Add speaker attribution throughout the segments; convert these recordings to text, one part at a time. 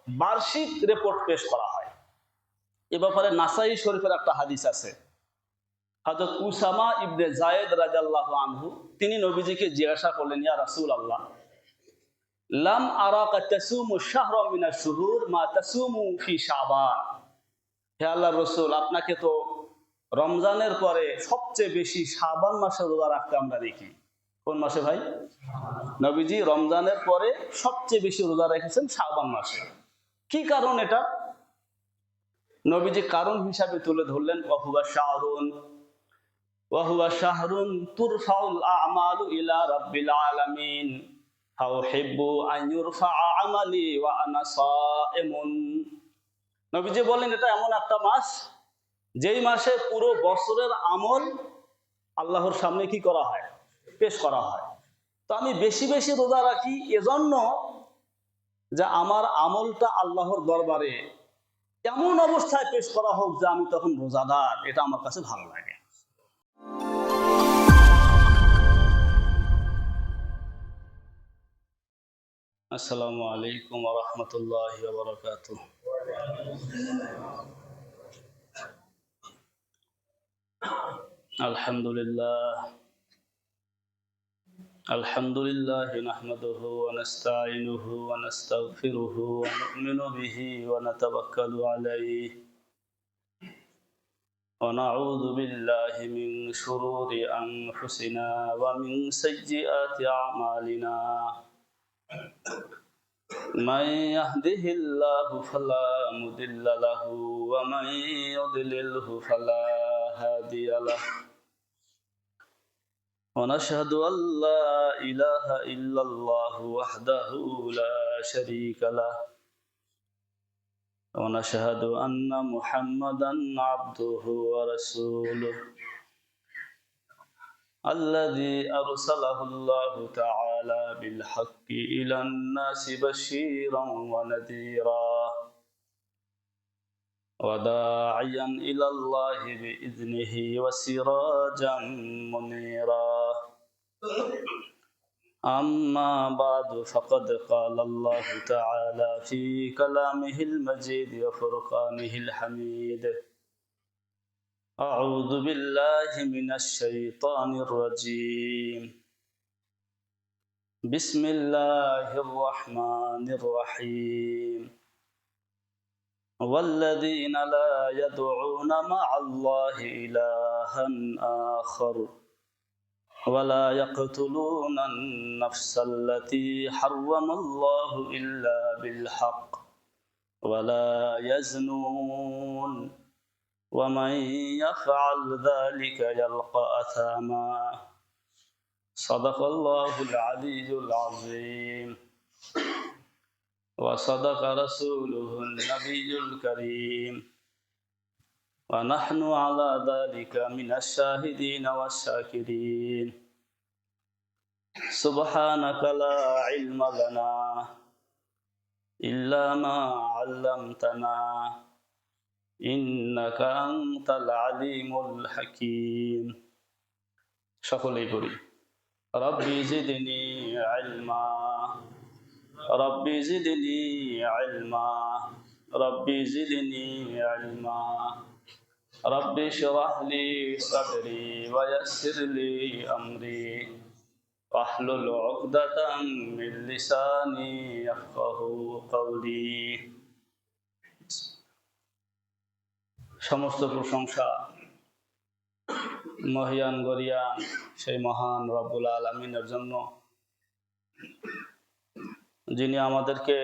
Speaker 1: বার্ষিক রিপোর্ট পেশ করা হয়। এ ব্যাপারে নাসাই শরীফের একটা হাদিস আছে। হযরত উসামা ইবনে যায়েদ রাদিয়াল্লাহু আনহু তিনি নবীজিকে জিজ্ঞাসা করলেন, ইয়া রাসূলুল্লাহ, লাম আরাকা তাসুমু শাহরা মিনাশ শুহুর মা তাসুমু ফি শাবান। হে আল্লাহর রাসূল, আপনাকে তো রমজানের পরে সবচেয়ে বেশি শাবান মাসে রোজা রাখতে আমরা দেখি। কোন মাসে ভাই? নবীজি রমজানের পরে সবচেয়ে বেশি রোজা রেখেছেন শাবান মাসে। কি কারণ এটা? নবীজি কারণ হিসাবে তুলে ধরলেন, ওয়াহুয়া শাহরুন তুরফাউল আমালু ইলা রাব্বিল আলামিন ফাউহিব্বু আন ইউরফা আমালি ওয়া আনা সাইমুন। নবীজি বলেন, এটা এমন একটা মাস যেই মাসে পুরো বছরের আমল আল্লাহর সামনে কি করা হয়? পেশ করা হয়। তো আমি বেশি বেশি রোজা রাখি এজন্য যে আমার আমলটা আল্লাহর দরবারে এমন অবস্থায় পেশ করা হোক যে আমি তখন রোজাদার, এটা আমার কাছে ভালো লাগে। আসসালামু আলাইকুম ওয়া রাহমাতুল্লাহি ওয়া বারাকাতুহু। আলহামদুলিল্লাহ নাহমাদুহু ওয়া নাস্তাঈনুহু ওয়া নাস্তাগফিরুহু ওয়া নু'মিনু বিহি ওয়া নাতাওয়াক্কালু আলাইহি ওয়া নাউযু বিল্লাহি মিন শুরুরি আনফুসিনা ওয়া মিন সাইয়্যাতি আমালিনা। মান ইয়াহদিহিল্লাহু ফালা মুদিল্লা লাহু ওয়া মান ইউদ্লিলহু ফালা হাদিয়া লাহু। ونشهد أن لا إله إلا الله وحده لا شريك له ونشهد أن محمدا عبده ورسوله الذي أرسله الله تعالى بالحق إلى الناس بشيرا ونذيرا وداعيا إلى الله بإذنه وسراجا منيرا. أما بعد فقد قال الله تعالى في كلامه المجيد وفرقانه الحميد. أعوذ بالله من الشيطان الرجيم. بسم الله الرحمن الرحيم. والذين لا يدعون مع الله إلها آخر ولا يقتلون النفس التي حرم الله إلا بالحق ولا يزنون ومن يفعل ذلك يلقى أثاما. صدق الله العلي العظيم وصدق رسوله النبي الكريم ونحن على ذلك من الشاهدين والشاكرين. سبحانك لا علم لنا إلا ما علمتنا إنك أنت العليم الحكيم. সকলেই পড়ি, ربي زدني علما ربي زدني علما ربي زدني علما ربي اشرح لي صدري ويسر لي أمري واحلل عقدة من لساني يفقهوا قولي. সমস্ত প্রশংসা মহিয়ান গরিয়ান সেই মহান রব্বুল আলামিনের জন্য, যিনি আমাদেরকে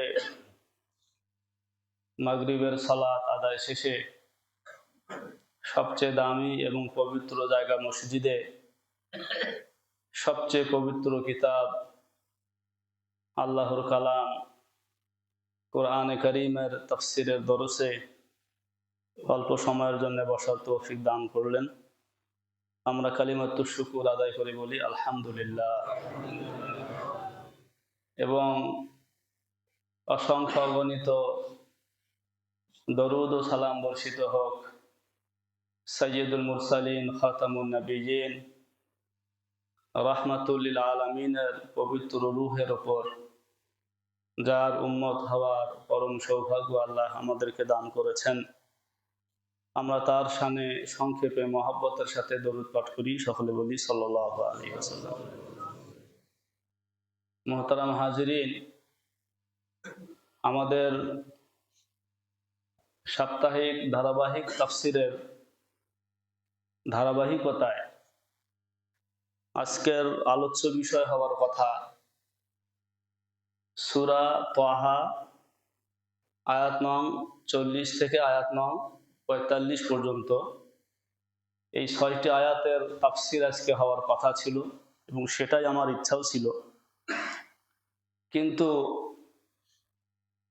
Speaker 1: মাগরিবের সালাত আদায় শেষে সবচেয়ে দামি এবং পবিত্র জায়গা মসজিদে সবচেয়ে পবিত্র কিতাব আল্লাহর কালাম কোরআনে কারীমের তাফসীরের দরসে অল্প সময়ের জন্য বসার তৌফিক দান করলেন। আমরা কালিমাতুশ শুকর আদায় করে বলি আলহামদুলিল্লাহ, এবং অসংখ্য অগণিত দরুদ ও সালাম বর্ষিত হোক সাইয়্যিদুল মুরসালিন খাতামুন নবিয়্যিন রাহমাতুল লিল আলামিনের পবিত্র রূহের উপর, যার উম্মত হওয়ার পরম সৌভাগ্য আল্লাহ আমাদেরকে দান করেছেন, আমরা তার শানে সংক্ষেপে মহব্বতের সাথে দরুদ পাঠ করি। সকলে বলি সাল্লাল্লাহু আলাইহি ওয়াসাল্লাম। মুহতারাম হাজিরিন, আমাদের সাপ্তাহিক ধারাবাহিক তাফসিরের ধারাবাহিকতায় আজকের আলোচ্য বিষয় হওয়ার কথা সূরা তাহা আয়াত নং 40 থেকে আয়াত নং 45 পর্যন্ত। এই 6টি আয়াতের তাফসির আজকে হওয়ার কথা ছিল এবং সেটাই আমার ইচ্ছাও ছিল, কিন্তু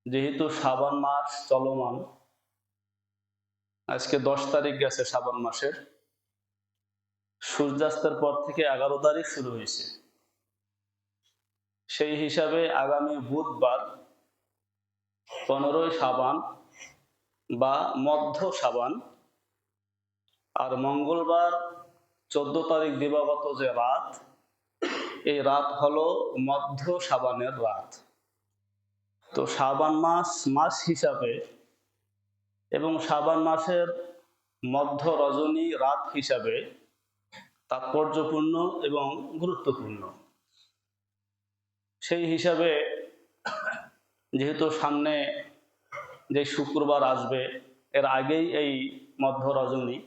Speaker 1: যেহেতু শাবান মাস চলমান, আজকে 10 তারিখ গেছে শাবান মাসের, সূর্যাস্তের পর থেকে 11 তারিখ শুরু হয়েছে। সেই হিসাবে আগামী বুধবার 15ই শাবান বা মধ্য শাবান, আর মঙ্গলবার 14 তারিখ দিবাগত যে রাত, এই রাত হলো মধ্য শাবানের রাত। তো শাবান মাস হিসাবে এবং শাবান মাসের মধ্য রজনী রাত হিসাবে তাৎপর্যপূর্ণ এবং গুরুত্বপূর্ণ। সেই হিসাবে যেহেতু সামনে যে শুক্রবার আসবে, এর আগেই এই মধ্য রজনী,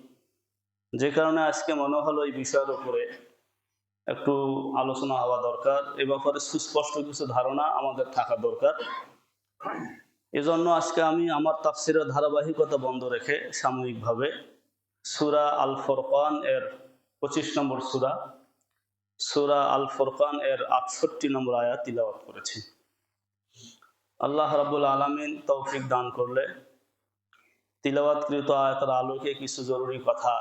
Speaker 1: যে কারণে আজকে মনে হলো এই বিষয়ের উপরে একটু আলোচনা হওয়া দরকার। এ ব্যাপারে সুস্পষ্ট কিছু ধারণা আমাদের থাকা দরকার। এজন্য আজকে আমি আমার তাফসিরের ধারাবাহিকতা বন্ধ রেখে সাময়িকভাবে সূরা আল ফুরকান এর 25 নম্বর সূরা আল ফুরকান এর 68 নম্বর আয়াত তিলাওয়াত করেছি। আল্লাহ রাব্বুল আলামিন তৌফিক দান করলে তিলাওয়াতকৃত আয়াতের আলোকে কিছু জরুরি কথা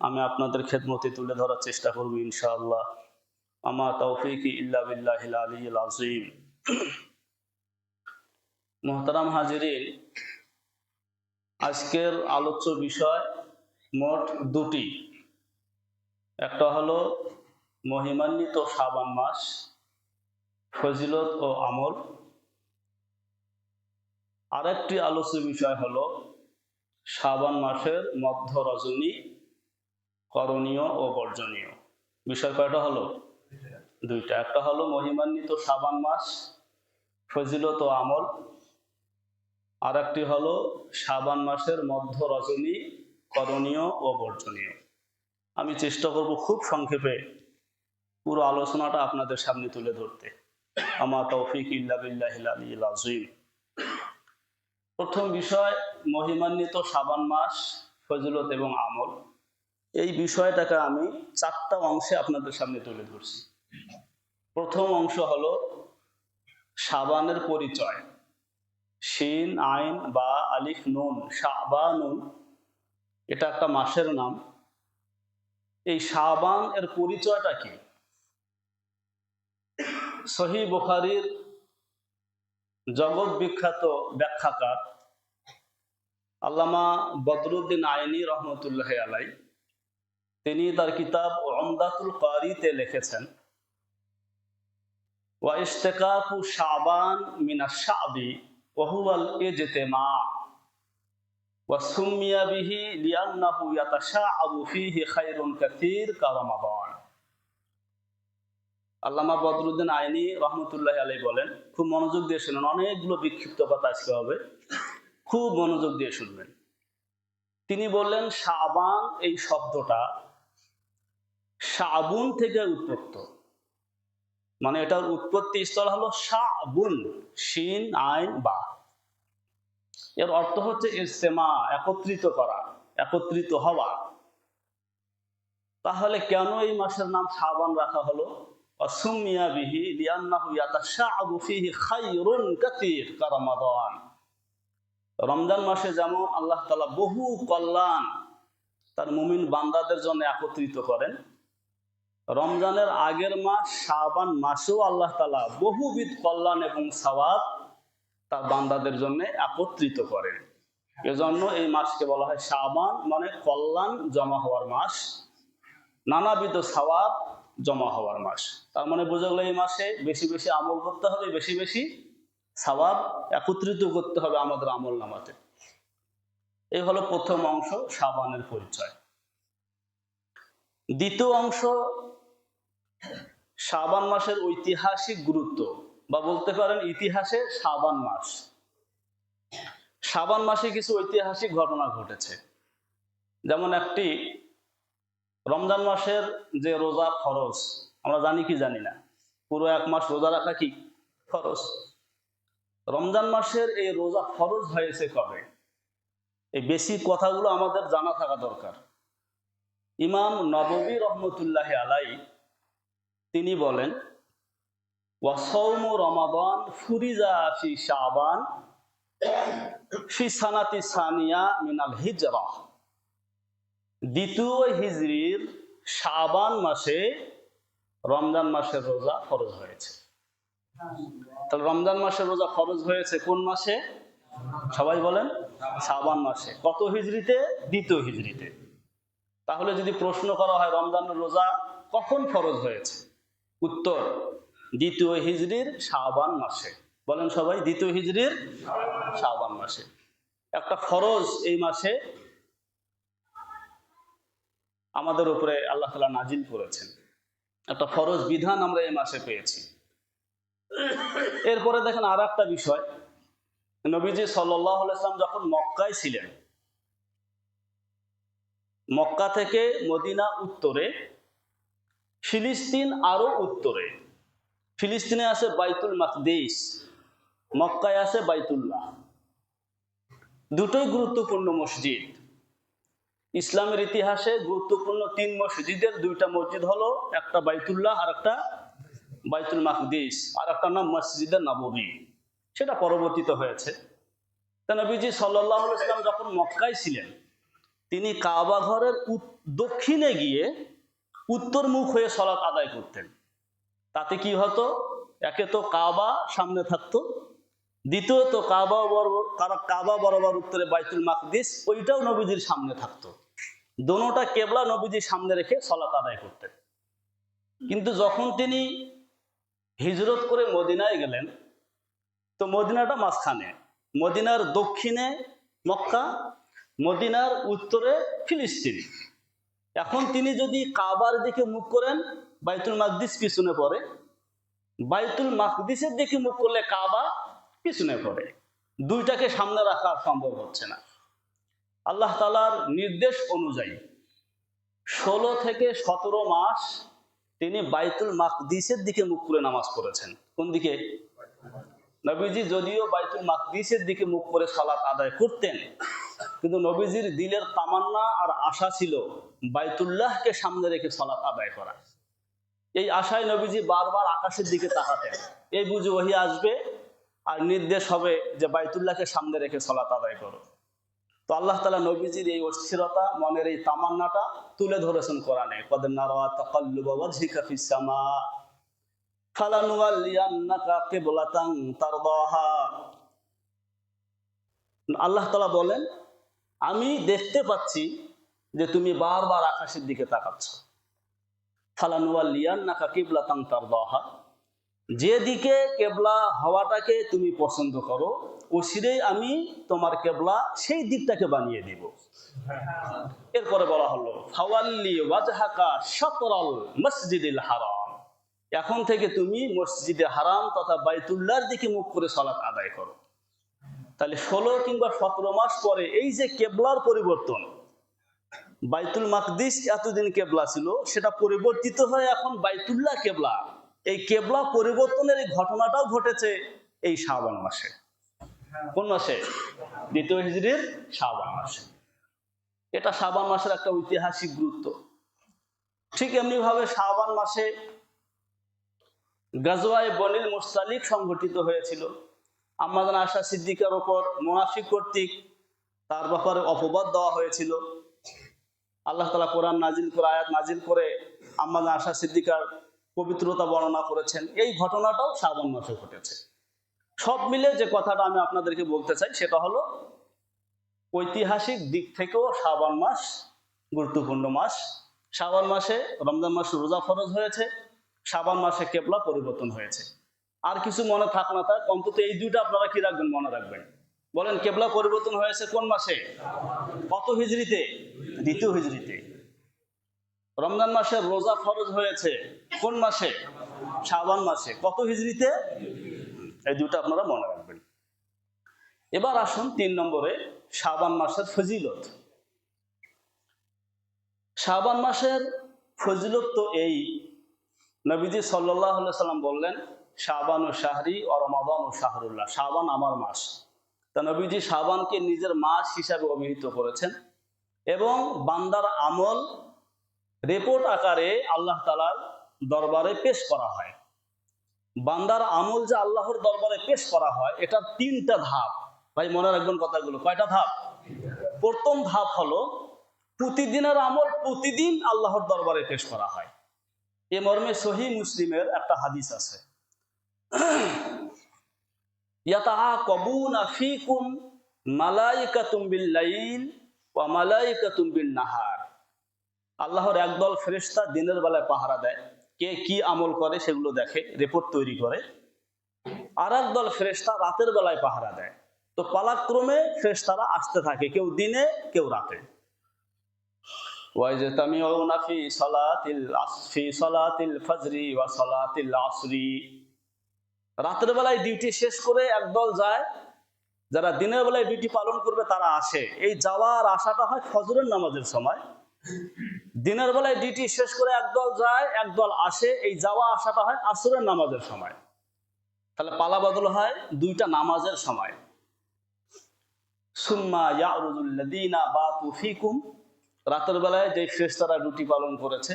Speaker 1: আমি আপনাদের খেদমতে তুলে ধরার চেষ্টা করব ইনশাআল্লাহ। আমা তৌফিকি ইল্লা বিল্লাহিল আলিয়্যিল আযীম। মুহতারাম হাজিরিন, আজকের আলোচ্য বিষয় মোট দুটি। একটা হলো মহিমান্বিত শাবান মাস, ফজিলত ও আমল। আরেকটি আলোচ্য বিষয় হলো শাবান মাসের মধ্য রজনী, করণীয় ও বর্জনীয়। বিষয় কয়টা হলো? দুইটা। একটা হলো মহিমান্বিত শাবান মাস, ফজিলত ও আমল, আর একটি হলো শাবান মাসের মধ্য রজনী, করণীয় ও বর্জনীয়। আমি চেষ্টা করব খুব সংক্ষেপে পুরো আলোচনাটা আপনাদের সামনে তুলে ধরতে। আমা তৌফিক ইল্লা বিল্লাহিল আলিয়্যিল আযীম। প্রথম বিষয় মহিমান্বিত শাবান মাস, ফজিলত এবং আমল। এই বিষয়টাকে আমি 4টা অংশে আপনাদের সামনে তুলে ধরছি। প্রথম অংশ হলো শাবানের পরিচয়। শিন আইন বা আলিফ নুন, শাবানুন, এটা একটা মাসের নাম। এই শাবান এর পরিচয়টা কি? সহিহ বুখারীর জগৎ বিখ্যাত ব্যাখ্যাকার আল্লামা বদরুদ্দিন আইনি রহমতুল্লাহ আলাইহি, তিনি তার কিতাব উমদাতুল কারীতে লিখেছেন, ওয়া ইশতিকাকু শাবান মিনাশ শা'বি ওয়া হুয়াল ইজতিমা ওয়া সুমিয়া বিহি লিআন্নাহু ইয়াতাশা'আবু ফীহি খায়রুন কাসীর কা রমাদান। আল্লামা বদরুদ্দিন আইনি রহমতুল্লাহ আলাইহি বলেন, খুব মনোযোগ দিয়ে শুনুন, অনেকগুলো বিক্ষিপ্ত কথা আজকে হবে, খুব মনোযোগ দিয়ে শুনবেন। তিনি বললেন শাবান এই শব্দটা শাবুন থেকে উৎপত্ত, মানে এটার উৎপত্তি স্থল হলো শাবুন, শিন আইন বা। এর অর্থ হচ্ছে ইজতেমা, একত্রিত করা, একত্রিত হওয়া। তাহলে কেন এই মাসের নাম শাবান রাখা হলো? আসুমিয়া বিহি লিআন্নাহু ইয়াতাশা'আবু ফীহি খায়রুন কাসীর কা রমাদান। রমজান মাসে যেমন আল্লাহ তাআলা বহু কল্যাণ তার মুমিন বান্দাদের জন্য একত্রিত করেন, রমজানের আগের মাস শাবান মাসেও আল্লাহ তাআলা বহুবিধ কল্যাণ এবং সওয়াব তার বান্দাদের জন্য একত্রিত করেন। এজন্য এই মাসকে বলা হয় শাবান, মানে কল্যাণ জমা হওয়ার মাস, নানাবিধ সওয়াব জমা হওয়ার মাস। তার মানে বোঝা গেল এই মাসে বেশি বেশি আমল করতে হবে, বেশি বেশি সওয়াব একত্রিত করতে হবে আমাদের আমল নামাতে। এই হলো প্রথম অংশ, শাবানের পরিচয়। দ্বিতীয় অংশ, শাবান মাসের ঐতিহাসিক গুরুত্ব, বা বলতে পারেন ইতিহাসে শাবান মাস। শাবান মাসে কিছু ঐতিহাসিক ঘটনা ঘটেছে। যেমন একটি, রমজান মাসের যে রোজা ফরজ, আমরা জানি কি জানি না, পুরো এক মাস রোজা রাখা কি ফরজ। রমজান মাসের এই রোজা ফরজ হয়েছে কবে? এই বেসিক কথাগুলো আমাদের জানা থাকা দরকার। ইমাম নববী রহমতুল্লাহ আলাই তিনি বলেন, ওয়াসাউমু রমাদান ফুরিজা ফি শাবান ফি সানাতি সানিয়া মিনাল হিজরাহ। দ্বিতীয় হিজরির শাবান মাসে রমজান মাসের রোজা ফরজ হয়েছে। তাহলে রমজান মাসের রোজা ফরজ হয়েছে কোন মাসে? সবাই বলেন, শাবান মাসে। কত হিজরিতে? দ্বিতীয় হিজরিতে। তাহলে যদি প্রশ্ন করা হয় রমজানের রোজা কখন ফরজ হয়েছে, উত্তর দ্বিতীয় হিজরির শাবান মাসে। বলেন সবাই, দ্বিতীয় হিজরির শাবান মাসে। একটা ফরজ এই মাসে আমাদের উপরে আল্লাহ তাআলা নাজিল করেছেন, একটা ফরজ বিধান আমরা এই মাসে পেয়েছি। এরপরে দেখেন আর একটা বিষয়, নবীজি সাল্লাল্লাহু আলাইহি ওয়াসাল্লাম যখন মক্কায় ছিলেন, মক্কা থেকে মদিনা উত্তরে, ফিলিস্তিন আরো উত্তরে। ফিলিস্তিনে আছে বাইতুল মাকদিস, মক্কায় আছে বাইতুল্লাহ। দুটোই গুরুত্বপূর্ণ মসজিদ। ইসলামের ইতিহাসে গুরুত্বপূর্ণ তিন মসজিদের দুইটা মসজিদ হলো, একটা বাইতুল্লাহ, আর একটা বাইতুল মাকদিস, আর একটা নাম মসজিদে নববী। সেটা পরবর্তীতে হয়েছে। তা নবীজি সাল্লাল্লাহু আলাইহি ওয়াসাল্লাম যখন মক্কায় ছিলেন, তিনি কাবা ঘরের দক্ষিণে গিয়ে উত্তর মুখ হয়ে সালাত আদায় করতেন। তাতে কি হতো? একে তো কাবা সামনে থাকতো, দ্বিতীয়ত কাবা বরাবর উত্তরে বাইতুল মাকদিস, ওইটাও নবীজির সামনে থাকতো। দোনোটা কেবলা নবীজির সামনে রেখে সালাত আদায় করতেন। কিন্তু যখন তিনি হিজরত করে মদিনায় গেলেন, তো মদিনাটা মাঝখানে, মদিনার দক্ষিণে মক্কা, মদিনার উত্তরে ফিলিস্তিন। এখন তিনি যদি কাবার দিকে মুখ করেন, বাইতুল মাকদিস পিছনে পড়ে, বাইতুল মাকদিসের দিকে মুখ করলে কাবা পিছনে পড়ে। দুইটাকে সামনে রাখা সম্ভব হচ্ছে না। আল্লাহ তাআলার নির্দেশ অনুযায়ী 16 থেকে 17 মাস তিনি বাইতুল মাকদিসের দিকে মুখ করে নামাজ পড়েছেন। কোন দিকে? নবীজি যদিও বাইতুল মাকদিসের দিকে মুখ করে সালাত আদায় করতেন, কিন্তু নবীজির দিলের তামান্না আর আশা ছিল বাইতুল্লাহকে সামনে রেখে সালাত আদায় করা। এই আশায় নবীজি বারবার আকাশের দিকে তাকাতেন, এই বুঝে ওহী আসবে আর নির্দেশ হবে যে বাইতুল্লাহকে সামনে রেখে সালাত আদায় করো। তো আল্লাহ তাআলা নবীজির এই অস্থিরতা, মনের এই তামান্নাটা তুলে ধরেছেন কোরআনে। কদ নারা তাকাল্লুবা ওয়াজহিকা ফিস সামা ফালানুওয়াল্লিয়ান্নাকা কিবলাতান তারদাহা। আল্লাহ তাআলা বলেন, আমি দেখতে পাচ্ছি যে তুমি বারবার আকাশের দিকে তাকাচ্ছ। ফালানুওয়াল্লিয়ান্নাকা কিবলাতান তারদাহা, যেদিকে কেবলা হওয়াটাকে তুমি পছন্দ করো, অচিরেই আমি তোমার কেবলা সেই দিকটাকে বানিয়ে দিব। এরপরে বলা হলো ফাওয়াল্লি ওয়াজহাকা শাতরাল মসজিদিল হারাম, এখন থেকে তুমি মসজিদে হারাম তথা বাইতুল্লাহর দিকে মুখ করে সালাত আদায় করো। তাহলে 16 কিংবা 17 মাস পরে এই যে কেবলার পরিবর্তন, বাইতুল মাকদিস এতদিন কেবলা ছিল, সেটা পরিবর্তিত হয়ে এখন বাইতুল্লাহ কেবলা। এই কেবলা পরিবর্তনের এই ঘটনাটাও ঘটেছে এই শাবান মাসে। কোন মাসে? দ্বিতীয় হিজরির শাবান মাসে। এটা শাবান মাসের একটা ঐতিহাসিক গুরুত্ব। ঠিক এমনি ভাবে শাবান মাসে গাজওয়ায়ে বনিল মুসতালিক সংঘটিত হয়েছিল। আম্মা জান আয়েশা সিদ্দিকার উপর মুনাফিক কর্তৃক তার ব্যাপারে অপবাদ দেওয়া হয়েছিল। আল্লাহ তাআলা কোরআন নাজিল করে, আয়াত নাজিল করে আম্মা জান আয়েশা সিদ্দিকার পবিত্রতা বর্ণনা করেছেন। এই ঘটনাটাও শাবান মাসে ঘটেছে। সব মিলে যে কথাটা আমি আপনাদেরকে বলতে চাই সেটা হলো, ঐতিহাসিক দিক থেকেও শাবান মাস গুরুত্বপূর্ণ মাস। শাবান মাসে রমজান মাসে রোজা ফরজ হয়েছে, শাবান মাসে কেবলা পরিবর্তন হয়েছে। আর কিছু মনে থাক না থাক, অন্তত এই দুইটা আপনারা কি রাখবেন, মনে রাখবেন। বলেন, কেবলা পরিবর্তন হয়েছে কোন মাসে? কত হিজরিতে? দ্বিতীয় হিজরিতে। রমজান মাসের রোজা ফরজ হয়েছে কোন মাসে? শাবান মাসে। কত হিজরিতে? এই দুটো আপনারা মনে রাখবেন। এবার আসুন 3 নম্বরে, শাবান মাসের ফজিলত। শাবান মাসের ফজিলত তো এই, নবীজি সাল্লাল্লাহু আলাইহি সাল্লাম বললেন, শাবান ও শাহরি ও রমাদান ও শাহরুল্লাহ, শাবান আমার মাস। তা নবীজি শাবানকে নিজের মাস হিসাবে অভিহিত করেছেন এবং বান্দার আমল রিপোর্ট আকারে আল্লাহ তাআলার দরবারে পেশ করা হয়। বান্দার আমল যে আল্লাহর দরবারে পেশ করা হয়, এটার 3টা ধাপ। ভাই মনে রাখবেন কথাগুলো। কয়টা ধাপ? প্রথম ধাপ হলো প্রতিদিনের আমল প্রতিদিন আল্লাহর দরবারে পেশ করা হয়। এ মর্মে সহিহ মুসলিমের একটা হাদিস আছে, ইয়াতাআকাবুনা ফীকুম মালাইকাতুম বিল-লাইল ওয়া মালাইকাতুম বিন-নাহার। আল্লাহর একদল ফেরেশতা দিনের বেলায় পাহারা দেয়, কে কি আমল করে সেগুলো দেখে, রিপোর্ট তৈরি করে। আর একদল ফেরেশতা রাতের বেলায় পাহারা দেয়। তো পালাক্রমে ফেরেশতারা আসতে থাকে, কেউ দিনে কেউ রাতে। ওয়াইজতামিউনা ফি সালাতিল ফজরি ওয়া সালাতিল আসরি। রাতের বেলায় ডিউটি শেষ করে একদল যায়, যারা দিনের বেলায় ডিউটি পালন করবে তারা আসে। এই যাওয়ার আশাটা হয় ফজরের নামাজের সময়। দিনের বেলায় ডিউটি শেষ করে একদল যায়, একদল আসে, এই যাওয়া আশাটা হয় আসরের নামাজের সময়। তাহলে পালা বদল হয় 2টা নামাজের সময়। সুম্মা ইয়ারুজুল লাযিনা বাতু ফীকুম। রাতের বেলায় যে ফেরেশতারা ডিউটি পালন করেছে,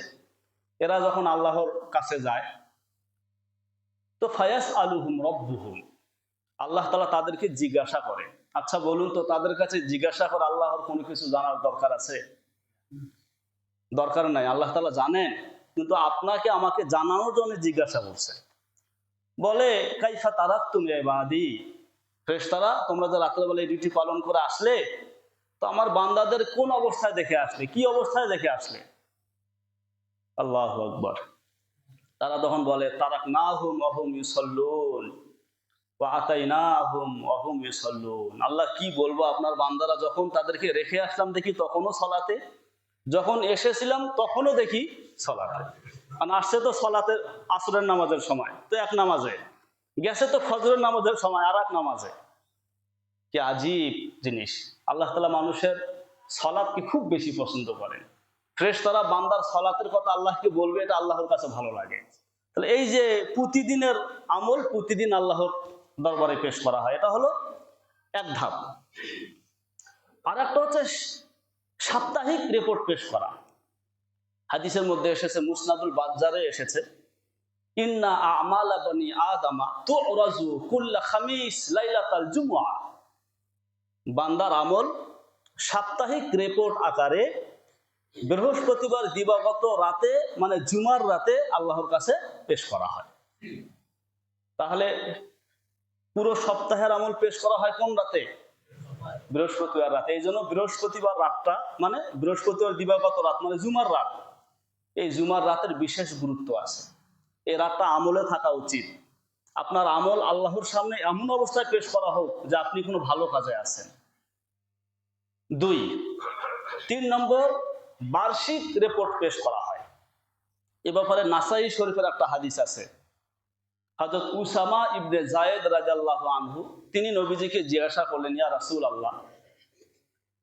Speaker 1: এরা যখন আল্লাহর কাছে যায়, তো ফায়াস আলুহুম রব্বুহুম, আল্লাহ তাআলা তাদেরকে জিজ্ঞাসা করে। আচ্ছা বলুন তো, তাদের কাছে জিজ্ঞাসা করে আল্লাহর কোনো কিছু জানার দরকার আছে? দরকার নাই, আল্লাহ তাআলা জানেন, কিন্তু আপনাকে আমাকে জানানোর জন্য জিজ্ঞাসা করছে। বলে, কাইফা তারাকতুম ইয়া ইবাদি, ফেরেশতারা তোমরা যে রাতের বেলায় ডিউটি পালন করে আসলে, তো আমার বান্দাদের কোন অবস্থায় দেখে আসলে, কি অবস্থায় দেখে আসলে? আল্লাহু আকবার। তারা তখন বলে, তারাকনাহুম ওয়া হুম ইউসাল্লুন ওয়া আতাইনাহুম ওয়া হুম ইউসাল্লুন। আল্লাহ কি বলবো, আপনার বান্দারা যখন তাদেরকে রেখে আসলাম দেখি তখনও সালাতে, যখন এসেছিলাম তখনও দেখি সালাতে। আর আসছে তো সালাতের আসরের নামাজের সময়, তো এক নামাজে গেছে, তো ফজরের নামাজের সময় আর এক নামাজে। কি আজীব জিনিস! আল্লাহ তাআলা মানুষের সালাতকে খুব বেশি পছন্দ করেন। ফেরেশতারা বান্দার সালাতের কথা আল্লাহকে বলবে, এটা আল্লাহর কাছে ভালো লাগে। তাহলে এই যে প্রতিদিনের আমল প্রতিদিন আল্লাহর দরবারে পেশ করা হয়, এটা হলো এক ধাপ। আর একটা হচ্ছে সাপ্তাহিক রিপোর্ট পেশ করা। হাদিসের মধ্যে এসেছে, মুসনাদুল বাজ্জারে এসেছে, ইন্না আমালা বানি আদামা তুরাজু কুল্লা খামিস লাইলাতাল জুমআ। বান্দার আমল সাপ্তাহিক রিপোর্ট আকারে বৃহস্পতিবার দিবাগত রাতে, মানে জুমার রাতে আল্লাহর কাছে পেশ করা হয়। তাহলে পুরো সপ্তাহের আমল পেশ করা হয় কোন রাতে? বৃহস্পতিবার রাতে। এই জন্য বৃহস্পতিবার রাতটা, মানে বৃহস্পতিবার দিবাগত রাত, মানে জুমার রাত, এই জুমার রাতের বিশেষ গুরুত্ব আছে। এই রাতটা আমলে থাকা উচিত। আপনার আমল আল্লাহর সামনে এমন অবস্থায় পেশ করা হোক যে আপনি কোনো ভালো কাজে আছেন। 3 নম্বর, বার্ষিক রিপোর্ট পেশ করা হয়। এ ব্যাপারে নাসাই শরীফের একটা হাদিস আছে। হযরত উসামা ইবনে যায়েদ রাদিয়াল্লাহু আনহু, তিনি নবীজিকে জিজ্ঞাসা করলেন, ইয়া রাসূলুল্লাহ,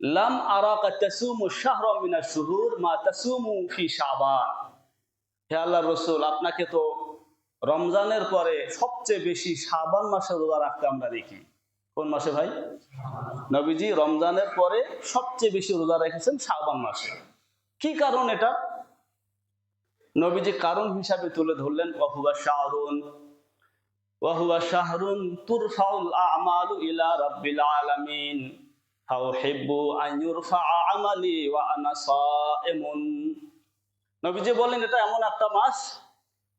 Speaker 1: লাম আরাকা তাসুমু শাহরা মিনাশ শুহুর মা তাসুমু ফি শাবান। হে আল্লাহর রাসূল, আপনাকে তো রমজানের পরে সবচেয়ে বেশি শাবান মাসে রোজা রাখতে আমরা দেখি। কোন মাসে ভাই? নবীজি রমজানের পরে সবচেয়ে বেশি রোজা রেখেছেন শাবান মাসে। কি কারণ এটা? নবীজি কারণ হিসাবে তুলে ধরলেন, ওয়াহুয়া শাহরুন তুরফাউল আমালু ইলা রাব্বিল আলামিন ফাউহিব্বু আন ইউরফা আমালি ওয়া আনা সাইমুন। নবীজি বলেন, এটা এমন একটা মাস,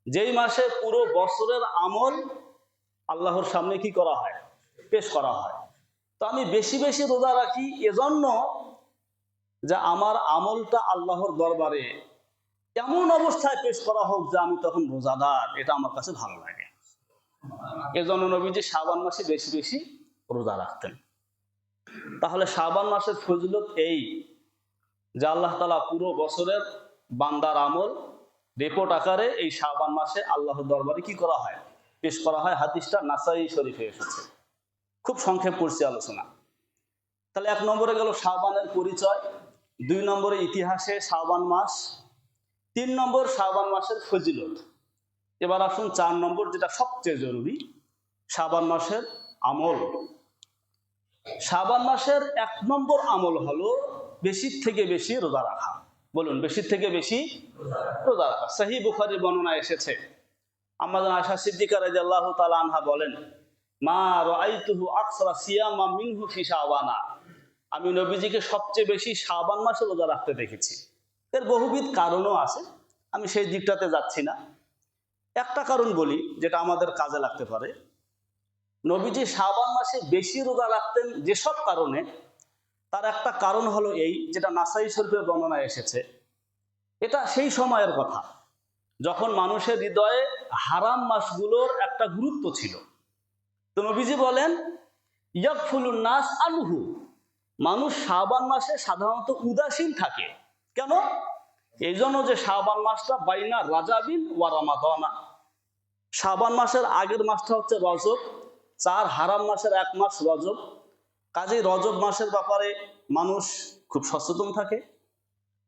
Speaker 1: যেই মাসে পুরো বছরের আমল আল্লাহর সামনে কি করা হয়? পেশ করা হয়। তো আমি বেশি বেশি রোজা রাখি এজন্য যে আমার আমলটা আল্লাহর দরবারে এমন অবস্থায় পেশ করা হোক যে আমি তখন রোজাদার, এটা আমার কাছে ভালো লাগে। এজন্য নবীজি শাবান মাসে বেশি বেশি রোজা রাখতেন। তাহলে শাবান মাসের ফজিলত এই যে আল্লাহ তাআলা পুরো বছরের বান্দার আমল রিপোর্ট আকারে এই শাবান মাসে আল্লাহর দরবারে কি করা হয়, পেশ করা হয়। হাদিসটা নাসাই শরীফে এসেছে। খুব সংক্ষেপ করছি আলোচনা। তাহলে 1 নম্বরে গেল শাবানের পরিচয়, 2 নম্বরে ইতিহাসে শাবান মাস, 3 নম্বর শাবান মাসের ফজিলত। এবার আসুন 4 নম্বর, যেটা সবচেয়ে জরুরি, শাবান মাসের আমল। শাবান মাসের 1 নম্বর আমল হলো বেশির থেকে বেশি রোজা রাখা। বলুন, বেশির থেকে বেশি রোজা রাখা। সহিহ বুখারীর বর্ণনা এসেছে, আম্মা আয়েশা সিদ্দিকা রাদিয়াল্লাহু তাআলা আনহা বলেন, মা রাআইতুহু আকসারা সিয়ামা মিনহু ফি শাবানা, আমি নবীজিকে সবচেয়ে বেশি শাবান মাসে রোজা রাখতে দেখেছি। এর বহুবিধ কারণও আছে, আমি সেই দিকটাতে যাচ্ছি না। একটা কারণ বলি যেটা আমাদের কাজে লাগতে পারে। নবীজি শাবান মাসে বেশি রোজা রাখতেন যেসব কারণে, তার একটা কারণ হলো এই, যেটা নাসাই শরীফের বর্ণনা এসেছে। এটা সেই সময়ের কথা যখন মানুষের হৃদয়ে হারাম মাসগুলোর একটা গুরুত্ব ছিল। তো নবীজি বলেন, ইয়াকফুলুন নাস আনহু, মানুষ শাবান মাসে সাধারণত উদাসীন থাকে। কেন? এই জন্য যে শাবান মাসটা বাইনা রাজাবিন ওয়া রামাদানা, শাবান মাসের আগের মাসটা হচ্ছে রজব, 4 হারাম মাসের 1 মাস রজব। কাজেই রজব মাসের ব্যাপারে মানুষ খুব সচেতন থাকে।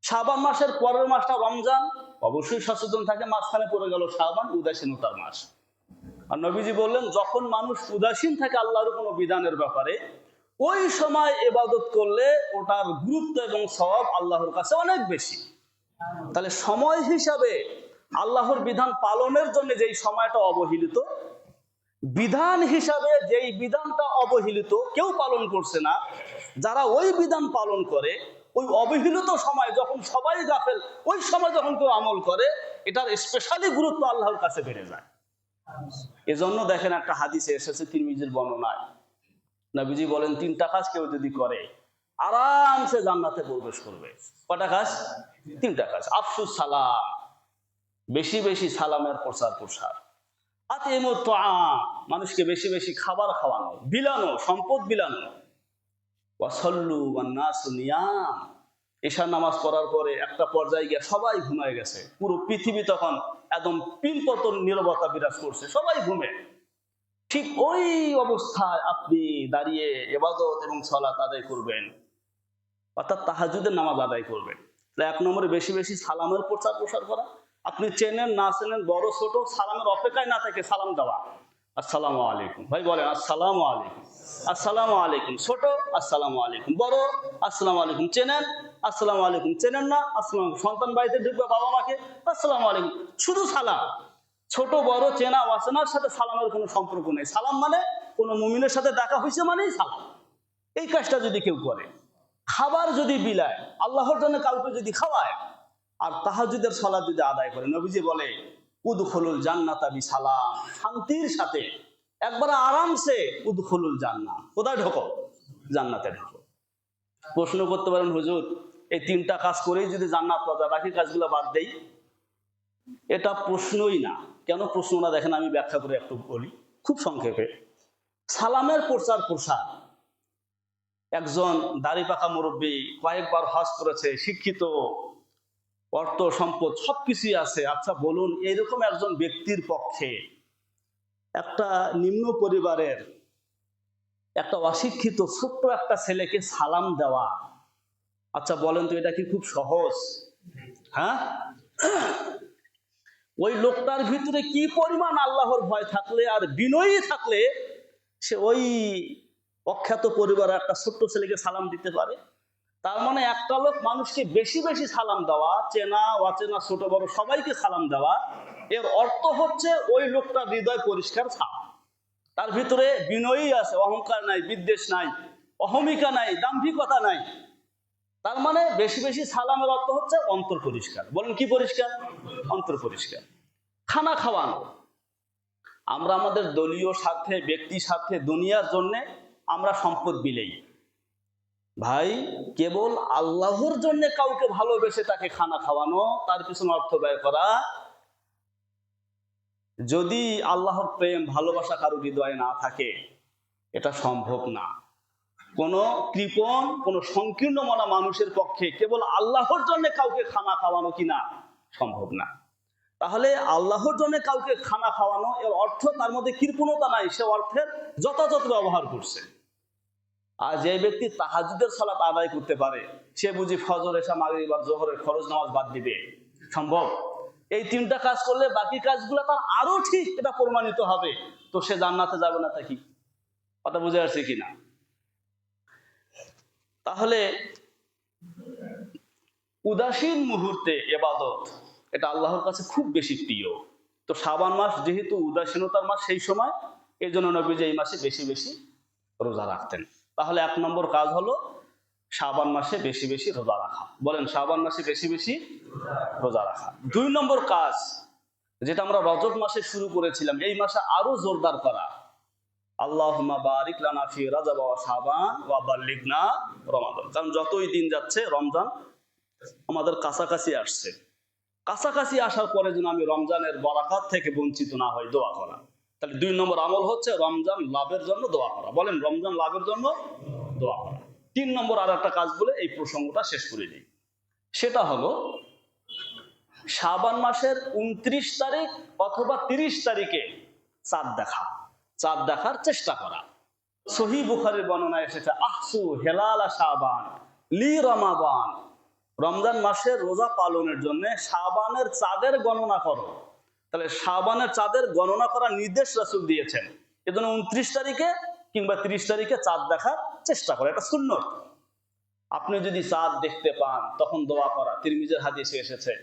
Speaker 1: শাবান মাসের পরের মাসটা রমজান, অবশ্যই সচেতন থাকে। মাঝখানে পড়ে গেল শাবান, উদাসীনতার মাস। আর নবীজি বললেন, যখন মানুষ উদাসীন থাকে আল্লাহর কোনো বিধানের ব্যাপারে, ওই সময় ইবাদত করলে ওটার গুরুত্ব এবং সওয়াব আল্লাহর কাছে অনেক বেশি। তাহলে সময় হিসাবে আল্লাহর বিধান পালনের জন্য যেই সময়টা অবহেলিত, বিধান হিসাবে যেই বিধানটা অবহেলিত কেউ পালন করছে না, যারা ওই বিধান পালন করে, ওই অবহেলিত সময় যখন সবাই গাফেল, ওই সময় যখন কেউ আমল করে, এটার স্পেশালি গুরুত্ব আল্লাহর কাছে বেড়ে যায়। এজন্য দেখেন, একটা হাদিসে এসেছে তিরমিজির বর্ণনায়, নবীজি বলেন, 3টা কাজ কেউ যদি করে আরামসে জান্নাতে প্রবেশ করবে। কটা কাজ? 3টা কাজ। আফসুস সালাম, বেশি বেশি সালামের প্রচার প্রসার। আতিমুত তাআম, মানুষকে বেশি বেশি খাবার খাওয়ানো, বিলানো, সম্পদ বিলানো। ওয়াসাল্লু ওয়ান নাসু নিয়াম, ঈশার নামাজ পড়ার পরে একটা পর্যায়ে গিয়ে সবাই ঘুমায় গেছে। পুরো পৃথিবী তখন একদম পিনপতন নীরবতা বিরাজ করছে, সবাই ঘুমে। ঠিক ওই অবস্থায় আপনি দাঁড়িয়ে ইবাদত এবং সালাত আদায় করবেন, অর্থাৎ তাহাজ্জুদের নামাজ আদায় করবেন। 1 নম্বরে বেশি বেশি সালামের প্রচার প্রসার করা। আপনি চেনেন না চেনেন, বড় ছোট, সালামের অপেক্ষায় না থেকে সালাম দেওয়া। আসসালামু আলাইকুম, ভাই বলেন আসসালামু আলাইকুম, আসসালামু আলাইকুম। ছোট, আসসালামু আলাইকুম। বড়, আসসালামু আলাইকুম। চেনেন, আসসালামু আলাইকুম। চেনেন না, আসসালাম। সন্তান বাড়িতে ঢুকবে, বাবা মাকে আসসালামু আলাইকুম। শুধু সালাম। ছোট বড়, চেনা অচেনার সাথে সালামের কোনো সম্পর্ক নেই। সালাম মানে কোনো মুমিনের সাথে দেখা হয়েছে মানেই সালাম। এই কাজটা যদি কেউ করে, খাবার যদি বিলায়, আল্লাহর জন্য কাউকে যদি খাওয়ায়, আর তাহাজ্জুদের সালাত যদি আদায় করে, নবীজি বলে, উদখুলুল জান্নাতা বিসালাম, শান্তির সাথে একবারে আরামসে উদখুলুল জান্নাহ, কোথায় ঢোকো? জান্নাতে ঢোকো। প্রশ্ন করতে পারেন, হুজুর এই 3টা কাজ করেই যদি জান্নাত পাওয়া যায়, বাকি কাজগুলো বাদ দেই? এটা প্রশ্নই না। কেন প্রশ্ন না? দেখেন, আমি ব্যাখ্যা করে একটু বলি খুব সংক্ষেপে। সালামের প্রচার প্রসার, একজন দাড়ি পাকা মুরব্বী, কয়েকবার হজ করেছে, শিক্ষিত, অর্থ সম্পদ সবকিছুই আছে। আচ্ছা বলুন, এরকম একজন ব্যক্তির পক্ষে একটা নিম্ন পরিবারের একটা অশিক্ষিত ছোট্ট একটা ছেলেকে সালাম দেওয়া, আচ্ছা বলেন তো, এটা কি খুব সহজ? হ্যাঁ? ওই লোকটার ভিতরে কি পরিমাণ আল্লাহর ভয় থাকলে আর বিনয়ী থাকলে সে ওই অখ্যাত পরিবারের একটা ছোট্ট ছেলেকে সালাম দিতে পারে। তার মানে একটা লোক মানুষকে বেশি বেশি সালাম দেওয়া, চেনা অচেনা ছোট বড় সবাইকে সালাম দেওয়া, এর অর্থ হচ্ছে ওই লোকটার হৃদয় পরিষ্কার ছাপ, তার ভিতরে বিনয়ী আছে, অহংকার নাই, বিদ্বেষ নাই, অহমিকা নাই, দাম্ভিকতা নাই। তার মানে বেশি বেশি সালামের অর্থ হচ্ছে অন্তর পরিষ্কার। বলেন কি পরিষ্কার? অন্তর পরিষ্কার। খানা খাওয়ানো, আমরা আমাদের দলীয় স্বার্থে, ব্যক্তি স্বার্থে, দুনিয়ার জন্য আমরা সম্পদ বিলেই। ভাই, কেবল আল্লাহর জন্য কাউকে ভালোবেসে তাকে খানা খাওয়ানো, তার পিছনে অর্থ ব্যয় করা, যদি আল্লাহর প্রেম ভালোবাসা কারো হৃদয়ে না থাকে, এটা সম্ভব না। কোন কৃপণ, কোন সংকীর্ণ মনা মানুষের পক্ষে কেবল আল্লাহর জন্য কাউকে খানা খাওয়ানো কিনা সম্ভব না। তাহলে আল্লাহর জন্য কাউকে খানা খাওয়ানো এর অর্থ তার মধ্যে কৃপণতা নাই, সে অর্থের যথাযথ ব্যবহার করছে। আর যে ব্যক্তি তাহাজ্জুদের সালাত আদায় করতে পারে, সে বুঝি ফজর, এশা, মাগরিব আর যোহরের ফরজ নামাজ বাদ দিবে? সম্ভব? এই তিনটা কাজ করলে বাকি কাজগুলো তার আরো ঠিক, এটা প্রমাণিত হবে। তো সে জান্নাতে যাবে না? তা কি কথা বুঝে আসছে কিনা? তাহলে উদাসীন মুহূর্তে ইবাদত, এটা আল্লাহর কাছে খুব বেশি প্রিয়। তো শাবান মাস যেহেতু উদাসীনতার মাস, সেই সময় এই জন্য নবীজি এই মাসে বেশি বেশি রোজা রাখতেন। তাহলে 1 নম্বর কাজ হলো শাবান মাসে বেশি বেশি রোজা রাখা। বলেন, শাবান মাসে বেশি বেশি রোজা রাখা। 2 নম্বর কাজ, যেটা আমরা রজব মাসে শুরু করেছিলাম, এই মাসে আরো জোরদার করা, আল্লাহুম্মা বারিক লানা ফি রাজাব ওয়া শাবান ওয়া বাল্লিগনা রমাদান। কারণ যতই দিন যাচ্ছে রমজান আমাদের কাছাকাছি আসছে, কাছাকাছি আসার পরে যেন আমি রমজানের বরাকাত থেকে বঞ্চিত না হই, দোয়া করা। তাহলে 2 নম্বর আমল হচ্ছে রমজান লাভের জন্য দোয়া করা। বলেন, রমজান লাভের জন্য দোয়া করা। 3 নম্বর আর একটা কাজ বলে এই প্রসঙ্গটা শেষ করে দিই। সেটা হলো শাবান মাসের 29 তারিখ অথবা 30 তারিখে চাঁদ দেখা, চাঁদ দেখার চেষ্টা করা। সহিহ বুখারীর বর্ণনায় এসেছে, আহসু হেলালা শাবান লি রমাদান, রমজান মাসের রোজা পালনের জন্য শাবানের চাঁদের গণনা করো। তাহলে শাবানের চাঁদের গণনা করার নির্দেশ রাসূল দিয়েছেন। এজন্য 29 তারিখে কিংবা 30 তারিখে চাঁদ দেখার চেষ্টা করা, এটা সুন্নত। আপনি যদি চাঁদ দেখতে পান তখন দোয়া করা। তিরমিজির হাদিসে এসেছে,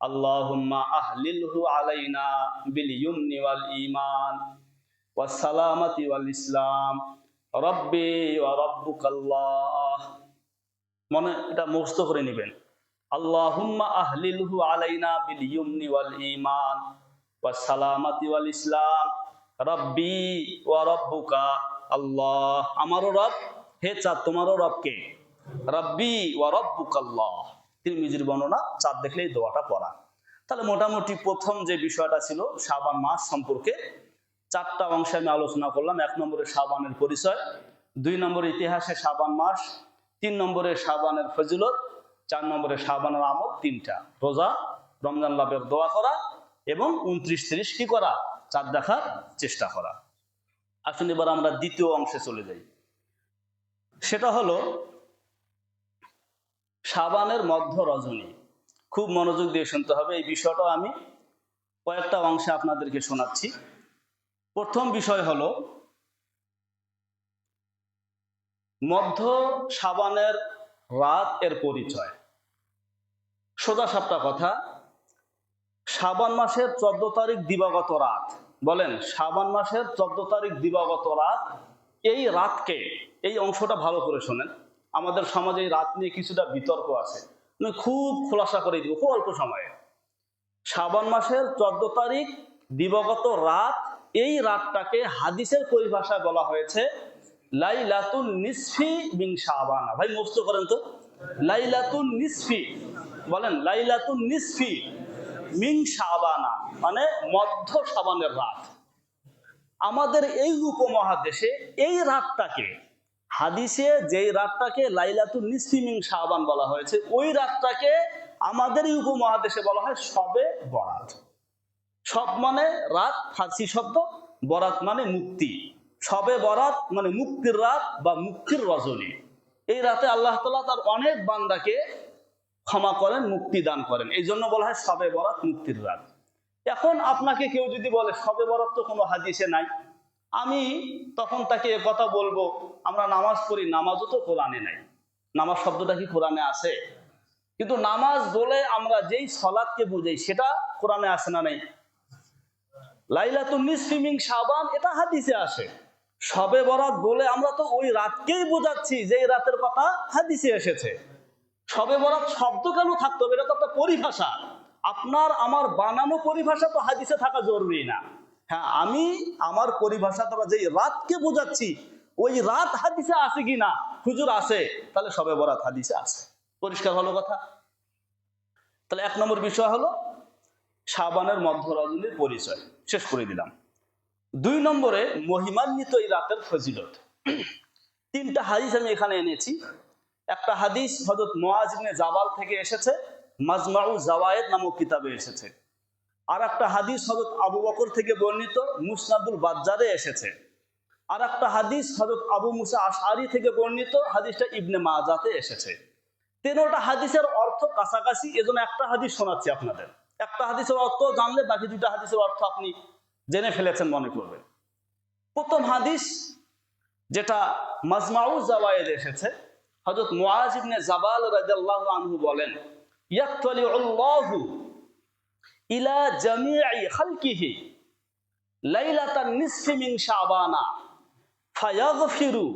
Speaker 1: আল্লাহুম্মা আহলিলহু আলাইনা বিল ইয়ুমনি ওয়াল ঈমান ওয়াস সালামাতি ওয়াল ইসলাম রব্বি ওয়া রাব্বুকাল্লাহ। মনে এটা মুখস্থ করে নেবেন, আল্লাহুম্মা আহলিলহু আলাইনা বিল ইয়ুমনি ওয়াল ঈমান ওয়াস সালামাতি ওয়াল ইসলাম রব্বি ওয়া রাব্বুকা আল্লাহ। আমারও রব, হে চাঁদ তোমারও রবকে, রব্বি ওয়া রাব্বুকাল্লাহ। তিরমিজির বর্ণনা, চাঁদ দেখলে এই দোয়াটা পড়া। তাহলে মোটামুটি প্রথম যে বিষয়টা ছিল শাবান মাস সম্পর্কে 4টা অংশে আমি আলোচনা করলাম। 1 নম্বরে শাবানের পরিচয়, 2 নম্বরে ইতিহাসে শাবান মাস, 3 নম্বরে শাবানের ফজিলত, 4 নম্বরে শাবানের আমল 3টা, রোজা, রমজান লাভের দোয়া করা এবং 29-30 কি করা, চাঁদ দেখার চেষ্টা করা। আসুন এবার আমরা দ্বিতীয় অংশে চলে যাই। সেটা হলো শাবানের মধ্য রজনী। খুব মনোযোগ দিয়ে শুনতে হবে, এই বিষয়টা আমি কয়েকটা অংশে আপনাদেরকে শোনাচ্ছি। প্রথম বিষয় হলো মধ্য শাবানের রাত এর পরিচয়। সোজা সাপটা কথা, শাবান মাসের 14 তারিখ দিবাগত রাত। বলেন, শাবান মাসের 14 তারিখ দিবাগত রাত, এই রাতকে, এই অংশটা ভালো করে শোনেন। আমাদের সমাজে এই রাত নিয়ে কিছুটা বিতর্ক আছে, আমি খুব খোলাসা করে দিব খুব অল্প সময়ে। শাবান মাসের 14 তারিখ দিবাগত রাত, এই রাতটাকে হাদিসের পরিভাষায় বলা হয়েছে লাইলাতুন নিসফি মিন শাবান। ভাই মুখস্থ করেন তো, লাইলাতুন নিসফি। বলেন, লাইলাতুন নিসফি মিন শাবানা, মানে মধ্য শাবানের রাত। আমাদের এই উপমহাদেশে এই রাতটাকে, হাদিসে যেই রাতটাকে লাইলাতুন নিসফি মিন শাবান বলা হয়েছে, ওই রাতটাকে আমাদের এই উপমহাদেশে বলা হয় শবে বরাত। সব মানে রাত, ফার্সি শব্দ, বরাত মানে মুক্তি। শবে বরাত মানে মুক্তির রাত বা মুক্তির রজনী। এই রাতে আল্লাহ তাআলা তার অনেক বান্দাকে ক্ষমা করেন, মুক্তি দান করেন, এই জন্য বলা হয় শবে বরাত, মুক্তির রাত। এখন আপনাকে কেউ যদি বলে শবে বরাত তো কোনো হাদিসে নাই, আমি তখন তাকে কথা বলবো, আমরা নামাজ পড়ি, নামাজও তো কোরআনে নাই। নামাজ শব্দটা কি কোরআনে আছে? কিন্তু নামাজ বলে আমরা যেই সালাতকে বুঝাই সেটা কোরআনে আছে না নাই? লাইলাতুন নিসফি মিন শাবান, এটা হাদিসে আসে। শবে বরাত বলে আমরা তো ওই রাতকেই বোঝাচ্ছি যে রাতের কথা হাদিসে এসেছে। শবে বরাত শব্দ কেন থাকতে হবে? এটা তো একটা পরিভাষা, আপনার আমার বানানো পরিভাষা তো হাদিসে থাকা জরুরি না। হ্যাঁ, আমি আমার পরিভাষা দ্বারা যেই রাতকে বোঝাচ্ছি ওই রাত হাদিসে আছে কিনা, হুজুর আছে, তাহলে শবে বরাত হাদিসে আছে। পরিষ্কার হলো কথা? তাহলে 1 নম্বর বিষয় হলো শাবানের মধ্য রজনীর পরিচয় শেষ করে দিলাম। 2 নম্বরে মহিমান্বিত এই রাতের ফজিলত। 3টা হাদিস আমি এখানে এনেছি। একটা হাদিস হযরত মুআজ ইবনে জাবাল থেকে এসেছে, মাজমাউ জাওয়ায়েদ নামক কিতাবে এসেছে। আর একটা হাদিস হযরত আবু বকর থেকে বর্ণিত, মুসনাদুল বাজ্জারে এসেছে। আর একটা হাদিস হযরত আবু মুসা আশআরী থেকে বর্ণিত, হাদিসটা ইবনে মাজাতে এসেছে। 3টা হাদিসের অর্থ কাছাকাছি, এজন্য একটা হাদিস শোনাচ্ছি আপনাদের। একটা হাদিসের অর্থ জানলে বাকি 2টা হাদিসের অর্থ আপনি জেনে ফেলেছেন মনে করবেন। প্রথম হাদিস যেটা মাজমাউ জাওয়ায়েদ এসেছে, হযরত মুআজ ইবনে জাবাল রাদিয়াল্লাহু আনহু বলেন, ইয়াতলিউল্লাহু ইলা জামিই খালকিহি লাইলাতান নিসফি মিন শাবানা ফায়াগফিরু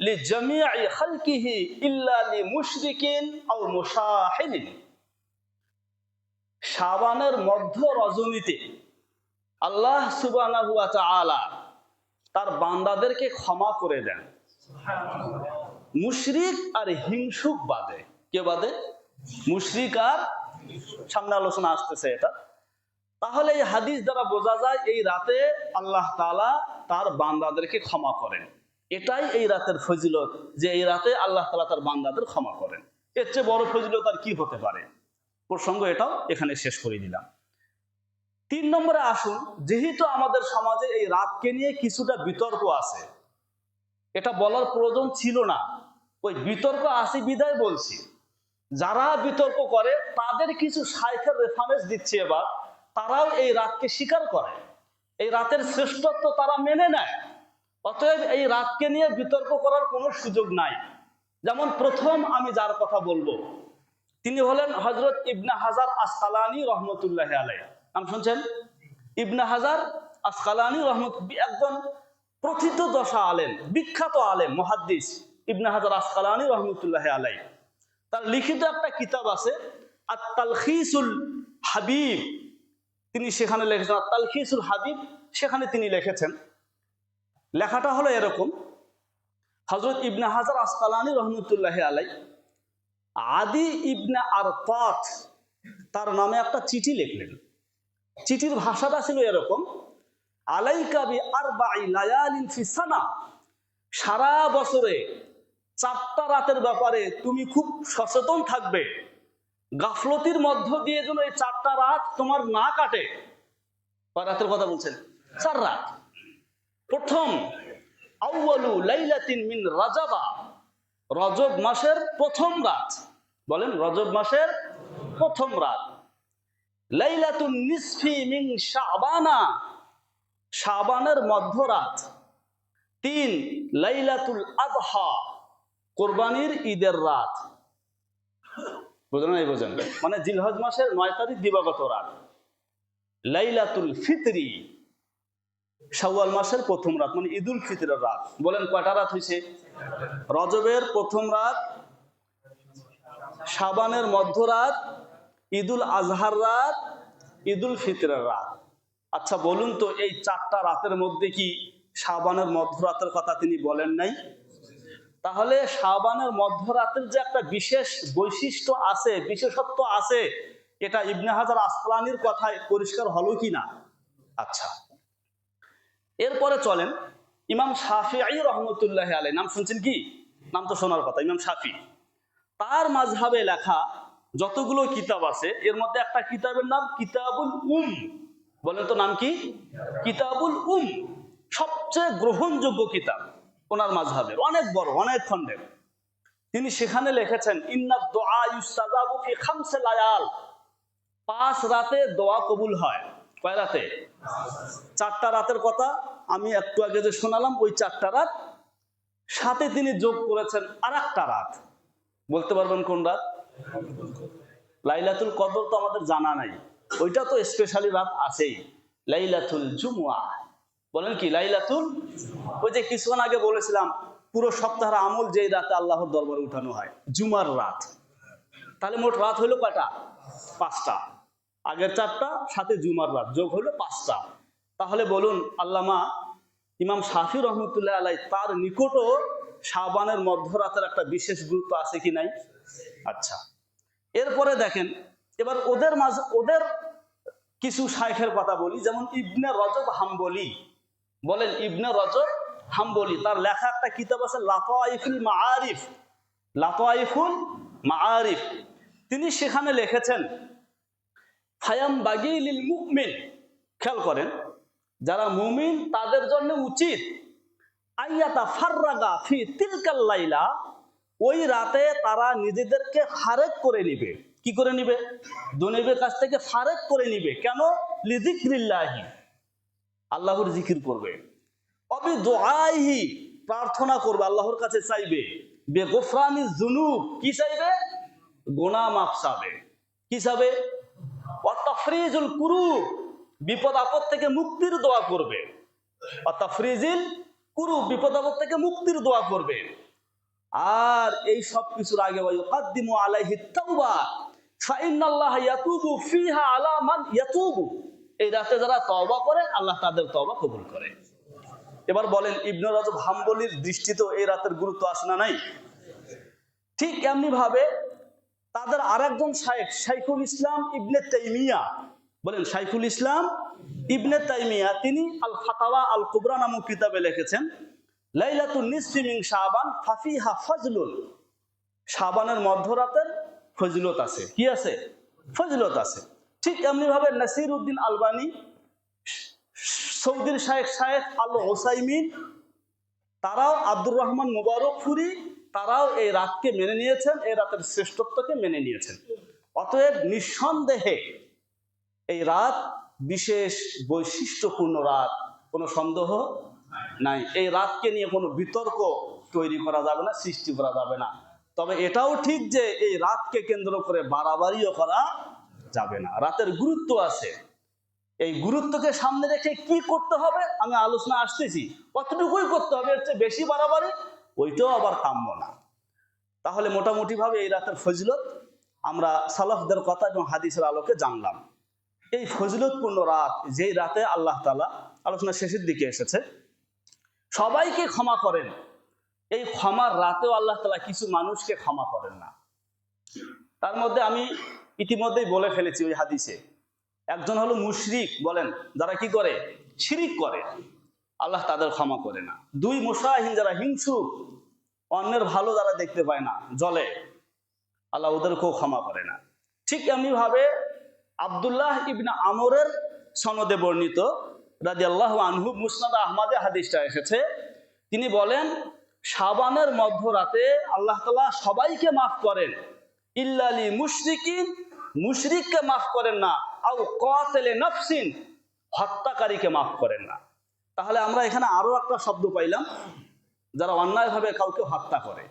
Speaker 1: লিজামিই খালকিহি ইল্লা লিমুশরিকিন আও মুশাহিদিন। শাবানের মধ্য রজনীতে আল্লাহ সুবহানাহু ওয়া তাআলা তার বান্দাদেরকে ক্ষমা করে দেন, মুশরিক আর হিংসুক বাদে। কে বাদে? মুশরিক আর, সামনে আলোচনা আসতেছে এটা। তাহলে এই হাদিস দ্বারা বোঝা যায় এই রাতে আল্লাহ তাআলা তার বান্দাদেরকে ক্ষমা করেন। এটাই এই রাতের ফজিলত, যে এই রাতে আল্লাহ তাআলা তার বান্দাদের ক্ষমা করেন। এর চেয়ে বড় ফজিলত আর কি হতে পারে? প্রসঙ্গ এটাও এখানে শেষ করে দিলাম। 3 নম্বরে আসুন, যেহেতু আমাদের সমাজে এই রাতকে নিয়ে কিছুটা বিতর্ক আছে, এটা বলার প্রয়োজন ছিল না, ওই বিতর্ক আছে বিধায় বলছি। যারা বিতর্ক করে তাদের কিছু শাইখের রেফারেন্স দিচ্ছি এবার। তারাও এই রাতকে স্বীকার করে, এই রাতের শ্রেষ্ঠত্ব তারা মেনে নেয়। অতএব এই রাতকে নিয়ে বিতর্ক করার কোনো সুযোগ নাই। যেমন প্রথম আমি যার কথা বলবো, তিনি হলেন হযরত ইবনে হাজার আসকালানী রহমতুল্লাহি আলাইহি। নাম শুনছেন? ইবনে হাজার আসকালানী একজন প্রথিত দশা আলেম, বিখ্যাত আলেম, মুহাদ্দিস ইবনে হাজার আসকালানী রহমতুল্লাহি আলাইহি। তার লিখিত একটা কিতাব আছে আত-তালখিসুল হাবিব। তিনি সেখানে লিখেছেন আত-তালখিসুল হাবিব। সেখানে তিনি লিখেছেন, লেখাটা হলো এরকম: হযরত ইবনে হাজার আসকালানী রহমতুল্লাহি আলাইহি আদি ইবনে আরতাত তার নামে একটা চিঠি লিখলেন। চিঠির ভাষাটা ছিল এরকম: আলাইকা বি আরবাই লায়ালিন ফি সানা, সারা বছরে 4টা রাতের ব্যাপারে তুমি খুব সচেতন থাকবে। গাফলতির মধ্য দিয়ে যেন এই 4টা রাত তোমার না কাটে। কয় রাতের কথা বলছেন? 4 রাত। প্রথম, আউয়ালু লাইলাতিন মিন রাজাবা, রজব মাসের প্রথম রাত। বলেন, রজব মাসের প্রথম রাত। লাইলাতুন নিসফি মিন শাবানা, শাবানের মধ্যরাত। 3, লাইলাতুল আযহা, কুরবানির ঈদের রাত। বুঝলেন? এই বোঝেন, মানে জিলহজ মাসের 9 তারিখ দিবাগত রাত। লাইলাতুল ফিতরি, শাওয়াল মাসের প্রথম রাত, মানে ঈদুল ফিতরের রাত। বলেন কয়টা রাত হয়েছে? রজবের প্রথম রাত, শাবানের মধ্যরাত, ঈদুল আজহার রাত, ঈদুল ফিতরের রাত। আচ্ছা বলুন তো, এই 4টা রাতের মধ্যে কি শাবানের মধ্যরাতের কথা তিনি বলেন নাই? তাহলে শাবানের মধ্যরাতের যে একটা বিশেষ বৈশিষ্ট্য আছে, বিশেষত্ব আছে, এটা ইবনে হাজার আসকালানীর কথায় পরিষ্কার হলো কি না? আচ্ছা, এরপরে চলেন ইমাম শাফিঈ রহমতুল্লাহি আলাইহি। নাম শুনছেন কি? নাম তো শোনার কথা। ইমাম শাফি, তার মাযহাবে লেখা যতগুলো কিতাব আছে এর মধ্যে একটা কিতাবের নাম কিতাবুল উম। বলেন তো নাম কি? কিতাবুল উম, সবচেয়ে গ্রহণযোগ্য কিতাব ওনার মাযহাবের, অনেক বড়, অনেক খণ্ডের। তিনি সেখানে লিখেছেন, ইন্নাদ দুআ ইউস্তাজাবু ফি 5 লায়াল, 5 রাতে দোয়া কবুল হয়। কয় রাতে? 4টা রাতের কথা আমি একটু আগে যে শোনালাম, ওই 4টা রাত, সাথে তিনি যোগ করেছেন আরেকটা রাত। বলতে পারবেন কোন রাত? লাইলাতুল কদর তো আমাদের জানা নাই, ওইটা তো স্পেশালি রাত আছেই, লাইলাতুল জুমআ। বলেন কি? লাইলাতুল, ওই যে কিছুক্ষণ আগে বলেছিলাম পুরো সপ্তাহের আমল যেই রাতে আল্লাহর দরবারে উঠানো হয়, জুমার রাত। তাহলে মোট রাত হলো কয়টা? 5টা। আগের 4টা সাথে জুমার রাত যোগ হলো 5টা। তাহলে বলুন, আল্লামা ইমাম শাফি রহমতুল্লাহ আলাইহি তার নিকটও শাবানের মধ্যরাতের একটা বিশেষ গুরুত্ব আছে কি নাই? আচ্ছা, এরপরে দেখেন, এবার ওদের কিছু শাইখের কথা বলি, যেমন ইবনে রজব হাম্বলি। বলেন ইবনে রজব হাম্বলি, তার লেখা একটা কিতাব আছে লাতাইফুল মাআরিফ। লাতাইফুল মাআরিফ, তিনি সেখানে লিখেছেন ফায়াম বাগি লিল মুমিন, খেয়াল করেন, যারা মুমিন তাদের জন্য উচিত আইয়াতা ফাররাগা ফি তিলকাল লাইলা, ওই রাতে তারা নিজেদেরকে ফারেক করে নিবে। কি করে নিবে? দুনিয়ার কাছ থেকে ফারেক করে নিবে। কেন? লিযিকরিল্লাহি, আল্লাহর জিকির করবে। অবি দুআইহি, প্রার্থনা করবে, আল্লাহর কাছে চাইবে। বেগফরানিজ যুনুব, কি চাইবে? গুনাহ মাফ চাবে। কি চাবে? ওয়া তাফরিজুল কুরুব, বিপদ আপদ থেকে মুক্তির দোয়া করবে। ওয়া তাফরিজিল কুরুব, বিপদ আপদ থেকে মুক্তির দোয়া করবে। আর এই সব কিছুর আগে ওয়া ইউকাদ্দিমু আলাইহি তাওবা ফাইন্নাল্লাহা ইয়াতুবু ফিহা আলা মান ইয়াতুবু, এই রাতে যারা তওবা করে আল্লাহ তাদের তওবা কবুল করে। এবার বলেন ইবনে রজব হাম্বলির দৃষ্টিতে এই রাতের গুরুত্ব আছে না নাই? ঠিক এমনি ভাবে তাদের আরেকজন শাইখ, শাইখুল ইসলাম ইবনে তাইমিয়া। বলেন শাইখুল ইসলাম ইবনে তাইমিয়া, তিনি আল ফাতাওয়া আল কুবরা নামক কিতাবে লিখেছেন লাইলাতুন নিসফি মিন শাবান ফাফিহা ফজলুন, শাবানের মধ্যরাতের ফজিলত আছে। কি আছে? ফজিলত আছে। ঠিক এমনি ভাবে নাসির উদ্দিন আলবানী, সৌদির শাইখ শাইখ আল হুসাইমিন, তারাও আব্দুর রহমান মুবারকপুরি, তারাও এই রাতকে মেনে নিয়েছেন, এই রাতের শ্রেষ্ঠত্বকে মেনে নিয়েছেন। অতএব নিঃসন্দেহে এই রাত বিশেষ বৈশিষ্ট্যপূর্ণ রাত, কোনো সন্দেহ নাই। এই রাতকে নিয়ে কোনো বিতর্ক তৈরি করা যাবে না, সৃষ্টি করা যাবে না। তবে এটাও ঠিক যে এই রাতকে কেন্দ্র করে বাড়াবাড়িও করা যাবে না। রাতের গুরুত্ব আছে, এই গুরুত্বকে সামনে রেখে কি করতে হবে আমি আলোচনা আসতেছি। কতটুকুই করতে হবে, এর চেয়ে বেশি বাড়াবাড়ি ওইটাও আবার কাম্য না। তাহলে মোটামুটি ভাবে এই রাতের ফজিলত আমরা সালাফদের কথা এবং হাদিসের আলোকে জানলাম। এই ফজিলতপূর্ণ রাত, যেই রাতে আল্লাহ তাআলা, আলোচনা শেষের দিকে এসেছে, সবাইকে ক্ষমা করেন, এই ক্ষমার রাতেও আল্লাহ তাআলা কিছু মানুষকে ক্ষমা করেন না। তার মধ্যে আমি ইতিমধ্যেই বলে ফেলেছি ওই হাদিসে, একজন হলো মুশরিক। বলেন যারা কি করে? শিরিক করে, আল্লাহ তাদের ক্ষমা করে না। দুই, মুশাহিন, যারা হিংসুক, অন্যের ভালো যারা দেখতে পায় না, জ্বলে, আল্লাহ ওদেরকেও ক্ষমা করে না। ঠিক এমনি ভাবে আব্দুল্লাহ ইবনে আমরের সনদে বর্ণিত রাদিয়াল্লাহু আনহু, মুসনাদ আহমদে হাদিসটা এসেছে, তিনি বলেন শাবানের মধ্যরাতে আল্লাহ তাআলা সবাইকে মাফ করেন, ইল্লালি মুশরিকিন, মুশরিককে মাফ করেন না, আও কাতিলে নাফসিন, হত্যাকারীকে মাফ করেন না। তাহলে আমরা এখানে আরো একটা শব্দ পাইলাম, যারা অন্যায়ভাবে কাউকে হত্যা করে,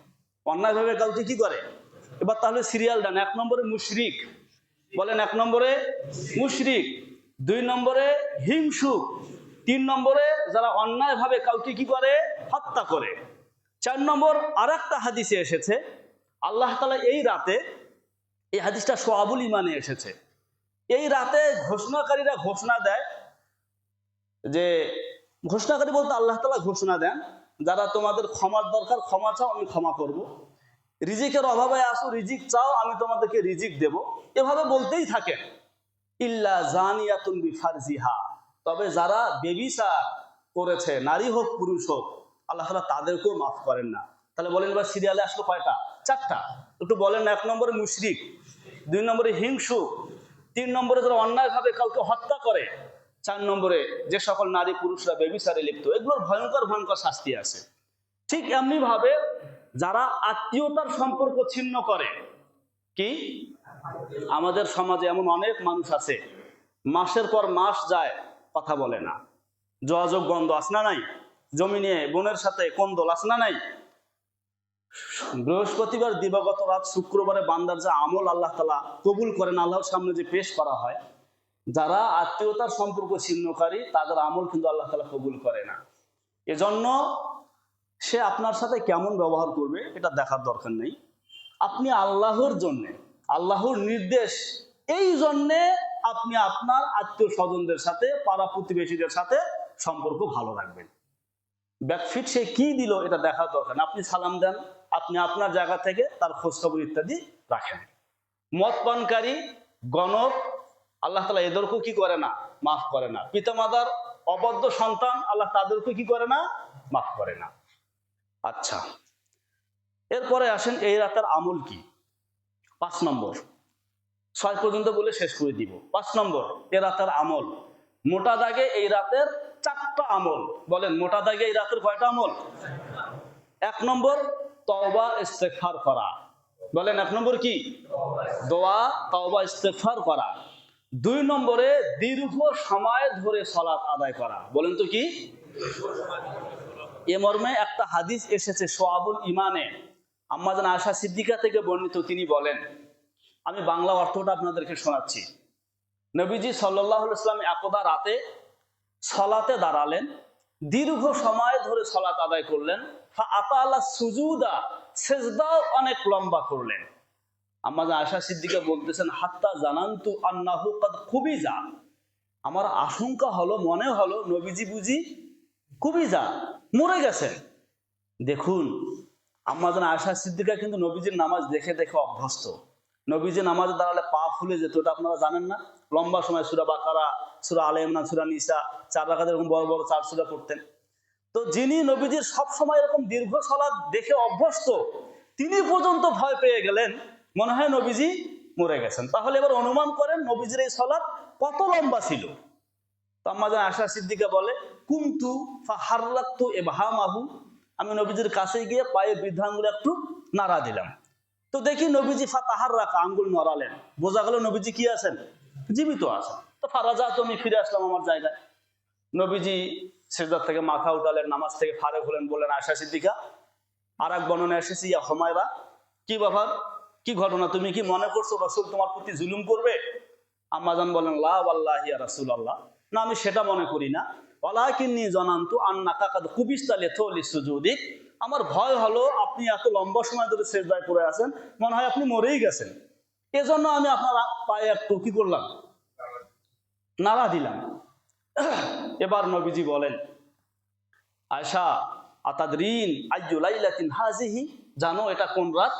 Speaker 1: অন্যায়ভাবে কাউকে কি করে। এবার তাহলে সিরিয়াল ডান, 1 নম্বরে মুশরিক, বলেন 1 নম্বরে মুশরিক, 2 নম্বরে হিংসুক, 3 নম্বরে যারা অন্যায়ভাবে কাউকে কি করে, হত্যা করে। 4 নম্বর আরেকটা হাদিসে এসেছে আল্লাহ তাআলা এই রাতে, এই হাদিসটা সোয়াবুল ইমানে এসেছে, এই রাতে ঘোষণাকারীরা ঘোষণা দেয়, যে ঘোষণাকারী বলতে আল্লাহ তাআলা ঘোষণা দেন, যারা তোমাদের ক্ষমার দরকার ক্ষমা চাও, আমি ক্ষমা করব। রিজিকের অভাবে আসো, রিজিক চাও, আমি তোমাদেরকে রিজিক দেব। এভাবে বলতেই থাকেন। ইল্লা জানিয়াতুন বিফারজিহা, তবে যারা বেবিচার করেছে, নারী হোক পুরুষ হোক, আল্লাহ তাআলা তাদেরকেও মাফ করেন না। তাহলে বলেন এবার সিরিয়ালে আসলো কয়টা? 4টা। একটু বলেন। 1 নম্বরে মুশরিক, 2 নম্বরে হিংসুক, 3 নম্বরে যারা অন্যায়ভাবে কাউকে হত্যা করে, 4 নম্বরে যে সকল নারী পুরুষরা বেবিচারে লিপ্ত, এগুলোর ভয়ঙ্কর ভয়ঙ্কর শাস্তি আছে। ঠিক এমনি ভাবে যারা আত্মীয়তার সম্পর্ক ছিন্ন করে, কি আমাদের সমাজে এমন অনেক মানুষ আছে, মাসের পর মাস যায় কথা বলে না, যোগাযোগ বন্ধ, আছে না নাই? জমি নিয়ে বোনের সাথে কোন্দল, আছে না নাই? বৃহস্পতিবার দিবাগত রাত শুক্রবারে বান্দার যা আমল আল্লাহ তাআলা কবুল করেন, আল্লাহর সামনে যে পেশ করা হয়, যারা আত্মীয়তার সম্পর্ক ছিন্নকারী তাদের আমল কিন্তু আল্লাহ তাআলা কবুল করে না। এজন্য সে আপনার সাথে কেমন ব্যবহার করবে এটা দেখার দরকার নেই। আপনি আল্লাহর জন্যে, আল্লাহর নির্দেশ, এই জন্যে আপনি আপনার আত্মীয় স্বজনদের সাথে, পাড়া প্রতিবেশীদের সাথে সম্পর্ক ভালো রাখবেন। ব্যাকফিট সে কি দিল এটা দেখার দরকার না। আপনি সালাম দেন, আপনি আপনার জায়গা থেকে তার খোঁজখবর ইত্যাদি রাখেন। মদ পানকারী, গণক, আল্লাহ তাআলা এদেরকেও কি করে না, মাফ করে না। পিতামাতার অবদ্ধ সন্তান আল্লাহ তাদেরকেও কি করে না, মাফ করে না। আচ্ছা, এরপরে আসেন এই রাতের আমল কি। 5 নম্বর, 6 পর্যন্ত বলে শেষ করে দিব। 5 নম্বর এই রাতের আমল, মোটা দাগে এই রাতের 4টা আমল। বলেন মোটা দাগে এই রাতের কয়টা আমল? 1 নম্বর তওবা ইস্তেগফার করা। বলেন 1 নম্বর কি? দোয়া, তওবা ইস্তেগফার করা। 2 নম্বরে দীর্ঘ সময় ধরে সালাত আদায় করা। বলেন তো কি? এ মর্মে একটা হাদিস এসেছে শুআবুল ঈমানে, আম্মা জান আয়েশা সিদ্দিকা থেকে বর্ণিত। তিনি বলেন, আমি বাংলা অর্থটা আপনাদেরকে শোনাচ্ছি। নবীজি সাল্লাল্লাহু আলাইহি ওয়াসাল্লাম একদা রাতে সালাতে দাঁড়ালেন, দীর্ঘ সময় ধরে সালাত আদায় করলেন। ফাআতালা সুজুদা, সিজদাও অনেক লম্বা করলেন। আম্মা জান আয়েশা সিদ্দিকা বলতেছেন, হাত্তা জানান্তু আন্নাহু কাদ কুবিজা, আমার আশঙ্কা হলো, মনে হলো নবীজি বুঝি কুবিজা, মরে গেছেন। দেখুন, আম্মা জান আয়েশা সিদ্দিকা কিন্তু নবীজির নামাজ দেখে দেখে অভ্যস্ত। নবীজি নামাজে দাঁড়ালে পা ফুলে যেত, এটা আপনারা জানেন না? লম্বা সময় সূরা বাকারা, সূরা আলে ইমরান, সূরা নিসা, 4 রাকাত এরকম বড় বড় 4 সূরা পড়তেন। তো যিনি নবীজির সব সময় এরকম দীর্ঘ সালাত দেখে অভ্যস্ত, তিনি পর্যন্ত ভয় পেয়ে গেলেন, মনে হয় নবীজি মরে গেছেন। তাহলে এবার অনুমান করেন নবীজির এই সালাত কত লম্বা ছিল। তো আম্মা জান আয়েশা সিদ্দিকা বলে, কুনতু ফাহাররাতু ইবহামাহু, আমি নবীজির কাছে গিয়ে পায়ের বৃদ্ধাঙ্গুল একটু নাড়া দিলাম। তো দেখি নবীজি ফাতাহাররাকা, আঙ্গুল নড়ালেন। বোঝা গেল নবীজি কি আছেন? জীবিত আছেন। তো ফারাজা, তো আমি ফিরে আসলাম আমার জায়গায়। নবীজি সিজদা থেকে মাথা উঠালেন, নামাজ থেকে ফারেক হলেন। বললেন আয়েশা সিদ্দিকা, আর এক বর্ণনা এসেছে, ইয়া হুমায়রা, কি ব্যাপার, কি ঘটনা, তুমি কি মনে করছো রাসূল তোমার প্রতি জুলুম করবে? আম্মা জান বলেন, লা ওয়াল্লাহি ইয়া রাসূলুল্লাহ, না আমি সেটা মনে করি না। ওয়ালাকিন্নী জানান্তু আন্নাকা কাদ কুবিস্তা লিথুলি সুজুদিক, আমার ভয় হলো আপনি এত লম্বা সময় ধরে সিজদায় পড়ে আছেন, মনে হয় আপনি মরেই গেছেন। এজন্য আমি আপনার পায়ে একটু কি করলাম, নাড়া দিলাম। এবার নবীজি বলেন, আয়েশা আতাদরিন আইয়ু লাইলাতিন হাযিহি, জানো এটা কোন রাত?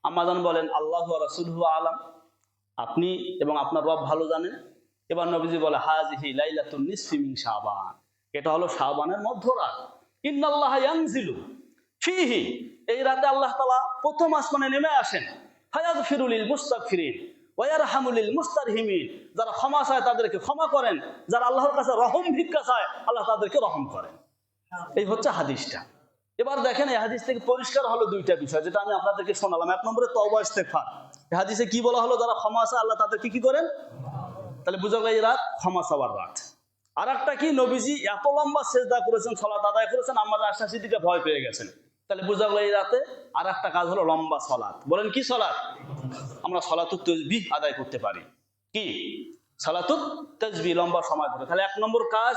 Speaker 1: আম্মা জান বলেন, আল্লাহু ওয়া রাসূলুহু আলাম, আপনি এবং আপনার রব ভালো জানেন। এবার নবীজি বলে, হাযিহি লাইলাতুন নিসফি মিন শাবান, এটা হলো শাবানের মধ্যরাত। ইন্নাল্লাহা ইয়ানজিলু ফিহি, এই রাতে আল্লাহ তাআলা প্রথম আসমানে নেমে আসেন। ফায়াগফিরু লিল মুস্তাগফিরিন ওয়া ইয়ারহামু লিল মুস্তারহিমিন, যারা ক্ষমা চায় তাদেরকে ক্ষমা করেন, যারা আল্লাহর কাছে রহম ভিক্ষা চায় আল্লাহ তাদেরকে রহম করেন। এই হচ্ছে হাদিসটা। এবার দেখেন এই হাদিস থেকে পরিষ্কার হলো 2টা বিষয়, যেটা আমি আপনাদেরকে শোনালাম। 1 নম্বরে তওবা ইস্তেগফার। এই হাদিসে কি বলা হলো? যারা ক্ষমা চায় আল্লাহ তাদেরকে কি করেন? তাহলে বুঝা গেল এই রাত ক্ষমা চাওয়ার রাত। আর একটা কি, নবীজি এত লম্বা সিজদা করেছেন, সালাত আদায় করেছেন, আম্মা জান আয়েশা সিদ্দিকা ভয় পেয়ে গেছেন। তাহলে বুঝা গেল এই রাতে আর একটা কাজ হলো লম্বা সালাত। বলেন কি সালাত? আমরা সালাতুত তাসবিহ আদায় করতে পারি। কি? সালাতুত তাসবিহ, লম্বা সময় ধরে। তাহলে 1 নম্বর কাজ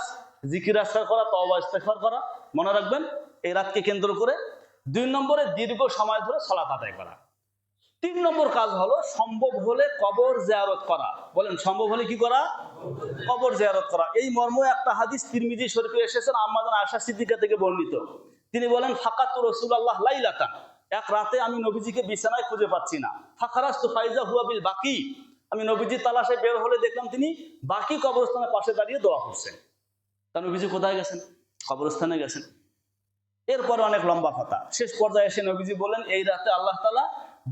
Speaker 1: জিকির আজকার করা, তওবা ইস্তেগফার করা, মনে রাখবেন এই রাতকে কেন্দ্র করে। 2 নম্বরে দীর্ঘ সময় ধরে সালাত আদায় করা। 3 নম্বর কাজ হলো সম্ভব হলে কবর জিয়ারত করা। বলেন সম্ভব হলে কি করা? কবর জিয়ারত করা। এই মর্মে একটা হাদিস তিরমিজি শরীফে এসেছে, আম্মা জান আয়েশা সিদ্দিকা থেকে বর্ণিত। তিনি বলেন, ফাকাতু রাসূলুল্লাহ লাইলাতান, এক রাতে আমি নবীজিকে বিছানায় খুঁজে পাচ্ছি না। ফাখারাজতু ফাইজা হুয়া বিল বাকি, আমি নবীজির তালাশে বের হলে দেখলাম তিনি বাকি কবরস্থানের পাশে দাঁড়িয়ে দোয়া করছেন। তা নবীজি কোথায় গেছেন? কবরস্থানে গেছেন। এরপরে অনেক লম্বা কথা। শেষ পর্যায়ে এসে নবীজি বলেন, এই রাতে আল্লাহ তাআলা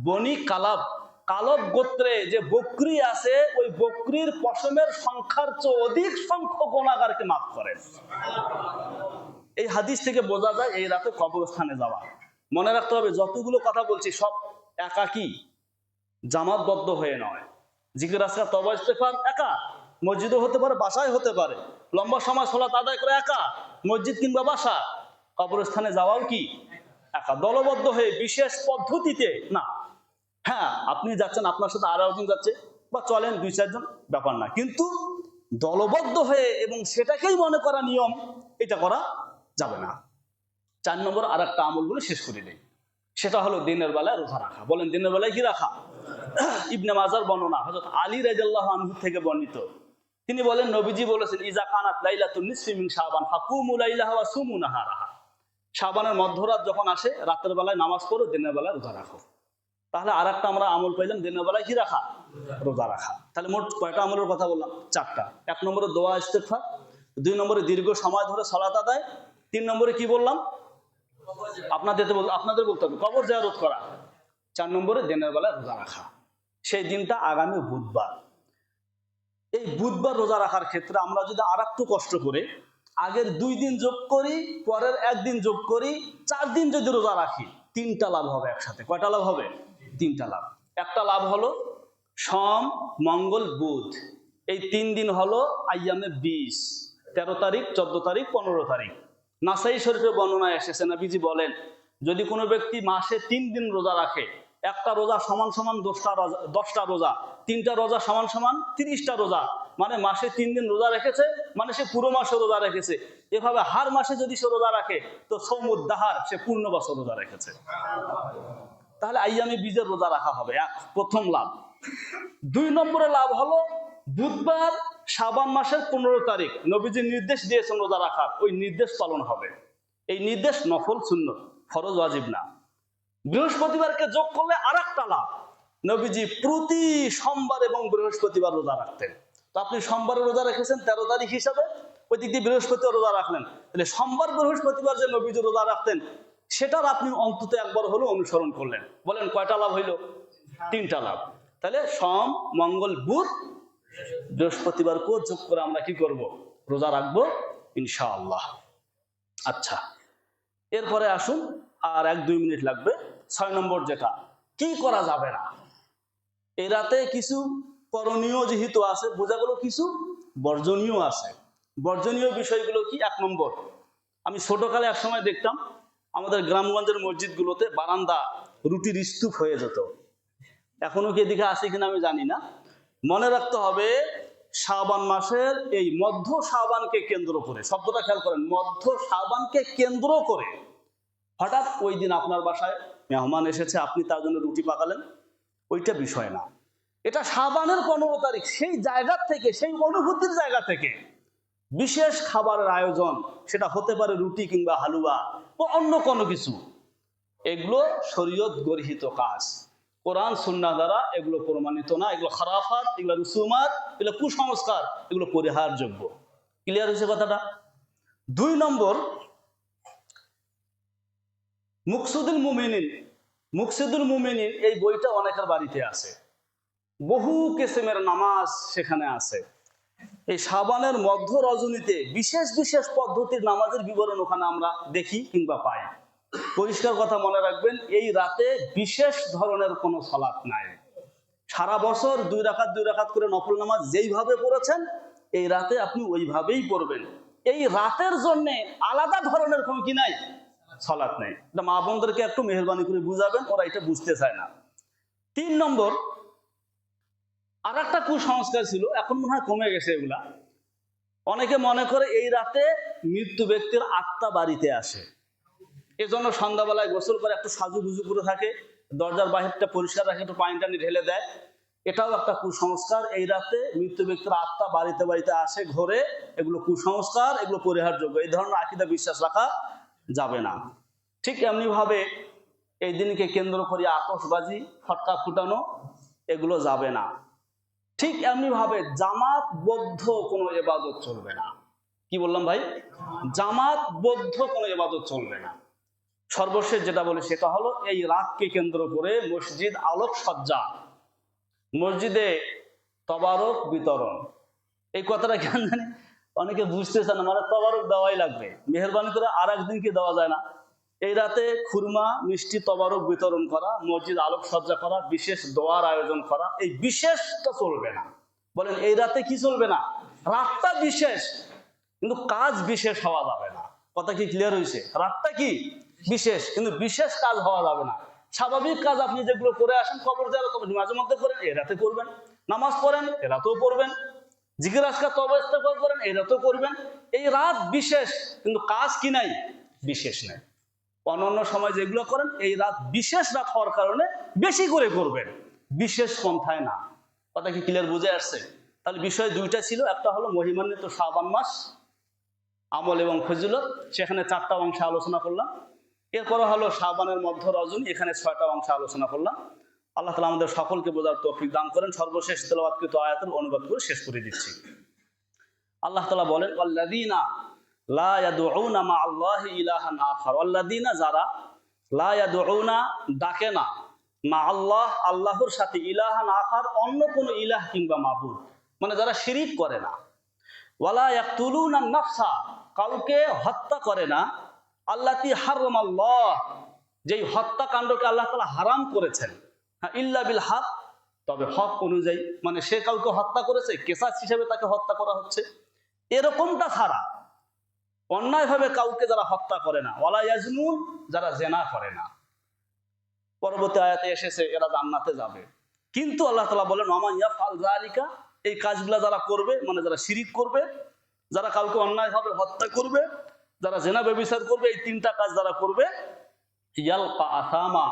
Speaker 1: বনি কালব গোত্রে যে বকরি আছে, ওই বকরির পশমের সংখ্যার চেয়ে অধিক সংখ্যক গুনাহগারকে মাফ করেন। এই হাদিস থেকে বোঝা যায় এই রাতে কবরস্থানে যাওয়া। মনে রাখতে হবে, যতগুলো কথা বলছি সব একাকী, জামাতবদ্ধ হয়ে নয়। জিকির আজকার তওবা ইস্তেগফার একা, মসজিদও হতে পারে, বাসায় হতে পারে। লম্বা সময় সালাত আদায় করে একা, মসজিদ কিংবা বাসা। কবরস্থানে যাওয়াও কি একা, দলবদ্ধ হয়ে বিশেষ পদ্ধতিতে না। হ্যাঁ, আপনি যাচ্ছেন, আপনার সাথে আরো একজন যাচ্ছে, বা চলেন 2-4 জন, ব্যাপার না। কিন্তু দলবদ্ধ হয়ে এবং সেটাকেই মনে করা নিয়ম, এটা করা যাবে না। 4 নম্বর আর একটা আমলগুলো শেষ করে দেয়, সেটা হলো দিনের বেলায় রোজা রাখা। বলেন দিনের বেলায় কি রাখা? ইবনে মাজার বর্ণনা, হযরত আলী রাদিয়াল্লাহু আনহু থেকে বর্ণিত। তিনি বলেন, নবীজি বলেছেন, ইজা কানাত লাইলাতুন নিসফি মিন শাবান ফাকুমু লাইলাহা ওয়া সুমু নাহারাহা, শাবানের মধ্যরাত যখন আসে, রাতের বেলায় নামাজ পড়ো, দিনের বেলায় রোজা রাখো। তাহলে আর একটা আমরা আমল পাইলাম, দিনের বেলায় কি রাখা? রোজা রাখা। তাহলে মোট কয়টা আমলের কথা বললাম? 4টা। 1 নম্বরে দোয়া ইস্তেগফার, 2 নম্বরে দীর্ঘ সময় ধরে সালাত আদায়, 3 নম্বরে কি বললাম? আপনাদের বলতে হবে কবর জিয়ারত করা, 4 নম্বরে দিনের বেলায় রোজা রাখা। সেই দিনটা আগামী বুধবার। এই বুধবার রোজা রাখার ক্ষেত্রে আমরা যদি আর একটু কষ্ট করে আগের 2 দিন যোগ করি, পরের 1 দিন যোগ করি, 4 দিন যদি রোজা রাখি, 3টা লাভ হবে একসাথে। কয়টা লাভ হবে? 3টা লাভ। একটা লাভ হলো সোম, মঙ্গল, বুধ, এই 3 দিন হলো আইয়ামে 20, 13 তারিখ, 14 তারিখ, 15 তারিখ। নাসাই শরীফে বর্ণনায় এসেছে, নবীজি বলেন, যদি কোনো ব্যক্তি মাসে 3 দিন রোজা রাখে, একটা রোজা সমান সমান 10টা রোজা, 3টা রোজা সমান সমান 30টা রোজা, মানে মাসে 3 দিন রোজা রেখেছে, মানে সে পুরো মাসে রোজা রেখেছে। এভাবে হার মাসে যদি সে রোজা রাখে, তো সৌমুদ্দাহার, সে পূর্ণ বছর রোজা রেখেছে। তাহলে আইয়ামে বীজের রোজা রাখা হবে, প্রথম লাভ। 2 নম্বরে লাভ হলো বুধবার শাবান মাসের 15 তারিখ নবীজি নির্দেশ দিয়েছেন রোজা রাখার, ওই নির্দেশ পালন হবে। এই নির্দেশ নফল, সুন্নত, ফরজ ওয়াজিব না। বৃহস্পতিবারকে যোগ করলে আর একটা লাভ, নবীজি প্রতি সোমবার এবং বৃহস্পতিবার রোজা রাখতেন। তো আপনি সোমবারে রোজা রেখেছেন 13 তারিখ হিসাবে, ওই দিক দিয়ে বৃহস্পতিবার রোজা রাখলেন, তাহলে সোমবার বৃহস্পতিবার যে নবীজি রোজা রাখতেন, সেটার আপনি অন্তত একবার হলো অনুসরণ করলেন। বলেন কয়টা লাভ হইল? 3টা লাভ। তাহলে সোম, মঙ্গল, বুধ, বৃহস্পতিবারকেও যোগ করে আমরা কি করব? রোজা রাখবো ইনশাআল্লাহ। আচ্ছা, এরপরে আসুন, আর 1-2 মিনিট লাগবে। 6 নম্বর যেটা, কি করা যাবে না। এই রাতে কিছু করণীয় যেহেতু আছে, বোঝা গেল কিছু বর্জনীয় আছে। বর্জনীয় বিষয়গুলো কি? 1 নম্বর, আমি ছোটকালে এক সময় দেখতাম আমাদের গ্রামগঞ্জের মসজিদগুলোতে বারান্দা রুটির স্তূপ হয়ে যেত। এখনো কি এদিকে আছে কিনা আমি জানি না। মনে রাখতে হবে, শাবান মাসের এই মধ্য শাবানকে কেন্দ্র করে, শব্দটা খেয়াল করেন, মধ্য শাবানকে কেন্দ্র করে হঠাৎ ওই দিন আপনার বাসায় মেহমান এসেছে, আপনি তার জন্য রুটি পাকালেন, ওইটা বিষয় না। এটা শাবানের 15 তারিখ, সেই জায়গা থেকে, সেই অনুভূতির জায়গা থেকে বিশেষ খাবারের আয়োজন, সেটা হতে পারে রুটি কিংবা হালুয়া বা অন্য কোনো কিছু। এগুলো শরীয়ত গর্হিত কাজ, কোরআন সুন্নাহ দ্বারা এগুলো প্রমাণিত না। এগুলো খারাফাত, এগুলো রুসুমাত, এগুলো কুসংস্কার, এগুলো পরিহারযোগ্য। ক্লিয়ার হয়েছে কথাটা? 2 নম্বর, মুকসিদুল মুমিনিন এই বইটা অনেকের বাড়িতে আছে, বহু কিসমের নামাজ সেখানে আছে। এই শাবানের মধ্য রজনীতে বিশেষ বিশেষ পদ্ধতির নামাজের বিবরণ ওখানে আমরা দেখি কিংবা পাই। পরিষ্কার কথা মনে রাখবেন, এই রাতে বিশেষ ধরনের কোনো সালাত নাই। সারা বছর 2 রাকাত করে নফল নামাজ যেইভাবে পড়েছেন, এই রাতে আপনি ওইভাবেই পড়বেন। এই রাতের জন্য আলাদা ধরনের কোনো কি নাই, সালাত নাই। এটা মা বোনদেরকে একটু মেহেরবানি করে বুঝাবেন, ওরা এটা বুঝতে চায় না। 3 নম্বর, আর একটা কুসংস্কার ছিল, এখন মনে হয় কমে গেছে এগুলা। অনেকে মনে করে এই রাতে মৃত্যু ব্যক্তির আত্মা বাড়িতে আসে, এজন্য সন্ধ্যাবেলায় গোসল করে একটু সাজুগুজু করে থাকে, দরজার বাহিরটা পরিষ্কার রাখে, একটু পানি টানি ঢেলে দেয়। এটাও একটা কুসংস্কার। এই রাতে মৃত্যু ব্যক্তির আত্মা বাড়িতে বাড়িতে আসে, ঘরে, এগুলো কুসংস্কার, এগুলো পরিহারযোগ্য। এই ধরনের আকীদা বিশ্বাস রাখা যাবে না। ঠিক এমনি ভাবে এই দিনকে কেন্দ্র করে আতশবাজি, ফটকা ফুটানো, এগুলো যাবে না। ঠিক এমনি ভাবে জামাতবদ্ধ কোনো ইবাদত চলবে না। কি বললাম ভাই? জামাতবদ্ধ কোনো ইবাদত চলবে না। সর্বশেষ যেটা বলি সেটা হলো, এই রাতকে কেন্দ্র করে মসজিদ আলোকসজ্জা, মসজিদে তবারক বিতরণ। এই কথাটা কেন জানি অনেকে বুঝতেছে না, মানে তবারক দেওয়াই লাগবে, মেহেরবানি করে আর একদিনকে দেওয়া যায় না। এই রাতে খুরমা, মিষ্টি, তবারক বিতরণ করা, মসজিদ আলোকসজ্জা করা, বিশেষ দোয়ার আয়োজন করা, এই বিশেষটা চলবে না। বলেন এই রাতে কি চলবে না? রাতটা বিশেষ, কিন্তু কাজ বিশেষ হওয়া যাবে না। কথা কি ক্লিয়ার হয়েছে? রাতটা কি বিশেষ, কিন্তু বিশেষ কাজ হওয়া যাবে না। স্বাভাবিক কাজ আপনি যেগুলো করে আসেন, কবর জিয়ারত মাঝে মধ্যে করেন, এ রাতে করবেন। নামাজ পড়েন, এ রাতেও পড়বেন। জিকির আজকার তওবা ইস্তেগফার করেন, এই রাতেও করবেন। এই রাত বিশেষ, কিন্তু কাজ কি নাই? বিশেষ নাই। অন্যান্য সময় যেগুলো করেন, এই রাত বিশেষ রাত হওয়ার কারণে বেশি করে করবেন, বিশেষ পন্থায় না। কথা কি ক্লিয়ার বুঝে আসছে? তাহলে বিষয় 2টা ছিল। একটা হলো মহিমান্বিত শাবান মাস, আমল এবং ফজিলত, সেখানে 4টা অংশে আলোচনা করলাম। এরপরে হলো শাবানের মধ্য রজনী, এখানে 6টা অংশে আলোচনা করলাম। আল্লাহ তাআলা আমাদের সকলকে বোঝার তৌফিক দান করেন। সর্বশেষ তেলাওয়াতকৃত আয়াতুল অনুবাদ করে শেষ করে দিচ্ছি। আল্লাহ তাআলা বলেন, ওয়াল্লাযীনা লা ইয়াদউনা মা আল্লাহি ইলাহান আখার, ওয়াল্লাযীনা যারা লা ইয়াদউনা ডাকে না, মা আল্লাহ আল্লাহর সাথে, ইলাহান আখার অন্য কোনো ইলাহ কিংবা মাবুদ, মানে যারা শিরিক করে না, ওয়ালা ইয়াকতুলুনা নাফসা কাউকে হত্যা করে না, আল্লাতী হারামাল্লাহ যেই হত্যাকাণ্ডকে আল্লাহ তাআলা হারাম করেছেন, ইল্লা বিল হক তবে হক অনুযায়ী, মানে সে কাউকে হত্যা করেছে, কেসাস হিসেবে তাকে হত্যা করা হচ্ছে, এরকমটা ছাড়া অন্যায়ভাবে কাউকে যারা হত্যা করে না, ওয়ালা ইয়াজনুন যারা জেনা করে না। পরবর্তী আয়াতে এসেছে এরা জান্নাতে যাবে। কিন্তু আল্লাহ তাআলা বলেন, ওয়া মান ইয়াফআল যালিকা, এই কাজগুলা যারা করবে, মানে যারা শিরিক করবে, যারা কাউকে অন্যায়ভাবে হত্যা করবে, যারা জেনা ব্যভিচার করবে, এই তিনটা কাজ যারা করবে, ইয়ালকা আসামা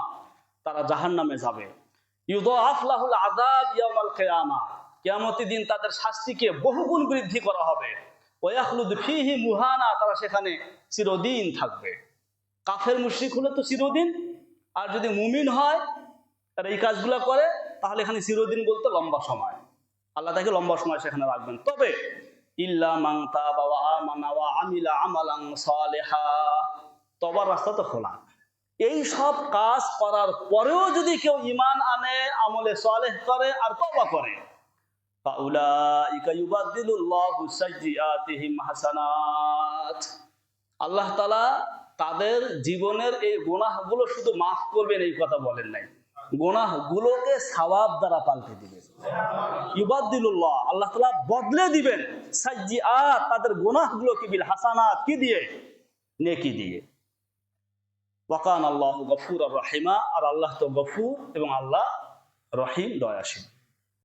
Speaker 1: তারা জাহান্নামে যাবে। ইউদাআফ লাহুল আযাব ইয়াউমাল কিয়ামাহ, কিয়ামতের দিন তাদের শাস্তিকে বহুগুণ বৃদ্ধি করা হবে। ওয়া ইয়াখলুদ ফীহি মুহানা, তারা সেখানে চিরদিন থাকবে। কাফের মুশরিক হলে তো চিরদিন, আর যদি মুমিন হয় আর এই কাজগুলো করে তাহলে এখানে চিরদিন বলতে লম্বা সময়, আল্লাহ তাকে লম্বা সময় সেখানে রাখবেন। তবে ইল্লা মান তাবা ওয়া আমানা ওয়া আমিলা আমালান সালিহা, তবার রাস্তা তো খোলা। এই সব কাজ করার পরেও যদি কেউ ঈমান আনে, আমলে সালেহ করে আর তওবা করে, ফাউলাইকা ইউবাদদিলুল্লাহু সাইয়্যাতিহিম হাসানাত, আল্লাহ তাআলা তাদের জীবনের এই গুনাহগুলো শুধু মাফ করবেন এই কথা বলেন নাই, গুনাহগুলোকে সওয়াব দ্বারা পাল্টে দিবেন। ইউবাদদিলুল্লাহ, আল্লাহ তাআলা বদলে দিবেন, সাইয়্যাত তাদের গুনাহগুলোকে, বিল হাসানাত কি দিয়ে, নেকি দিয়ে। ওয়া কানা আল্লাহু গফুরার রহিমা, আর আল্লাহ তো গফুর এবং আল্লাহ রহিম, দয়াশীল।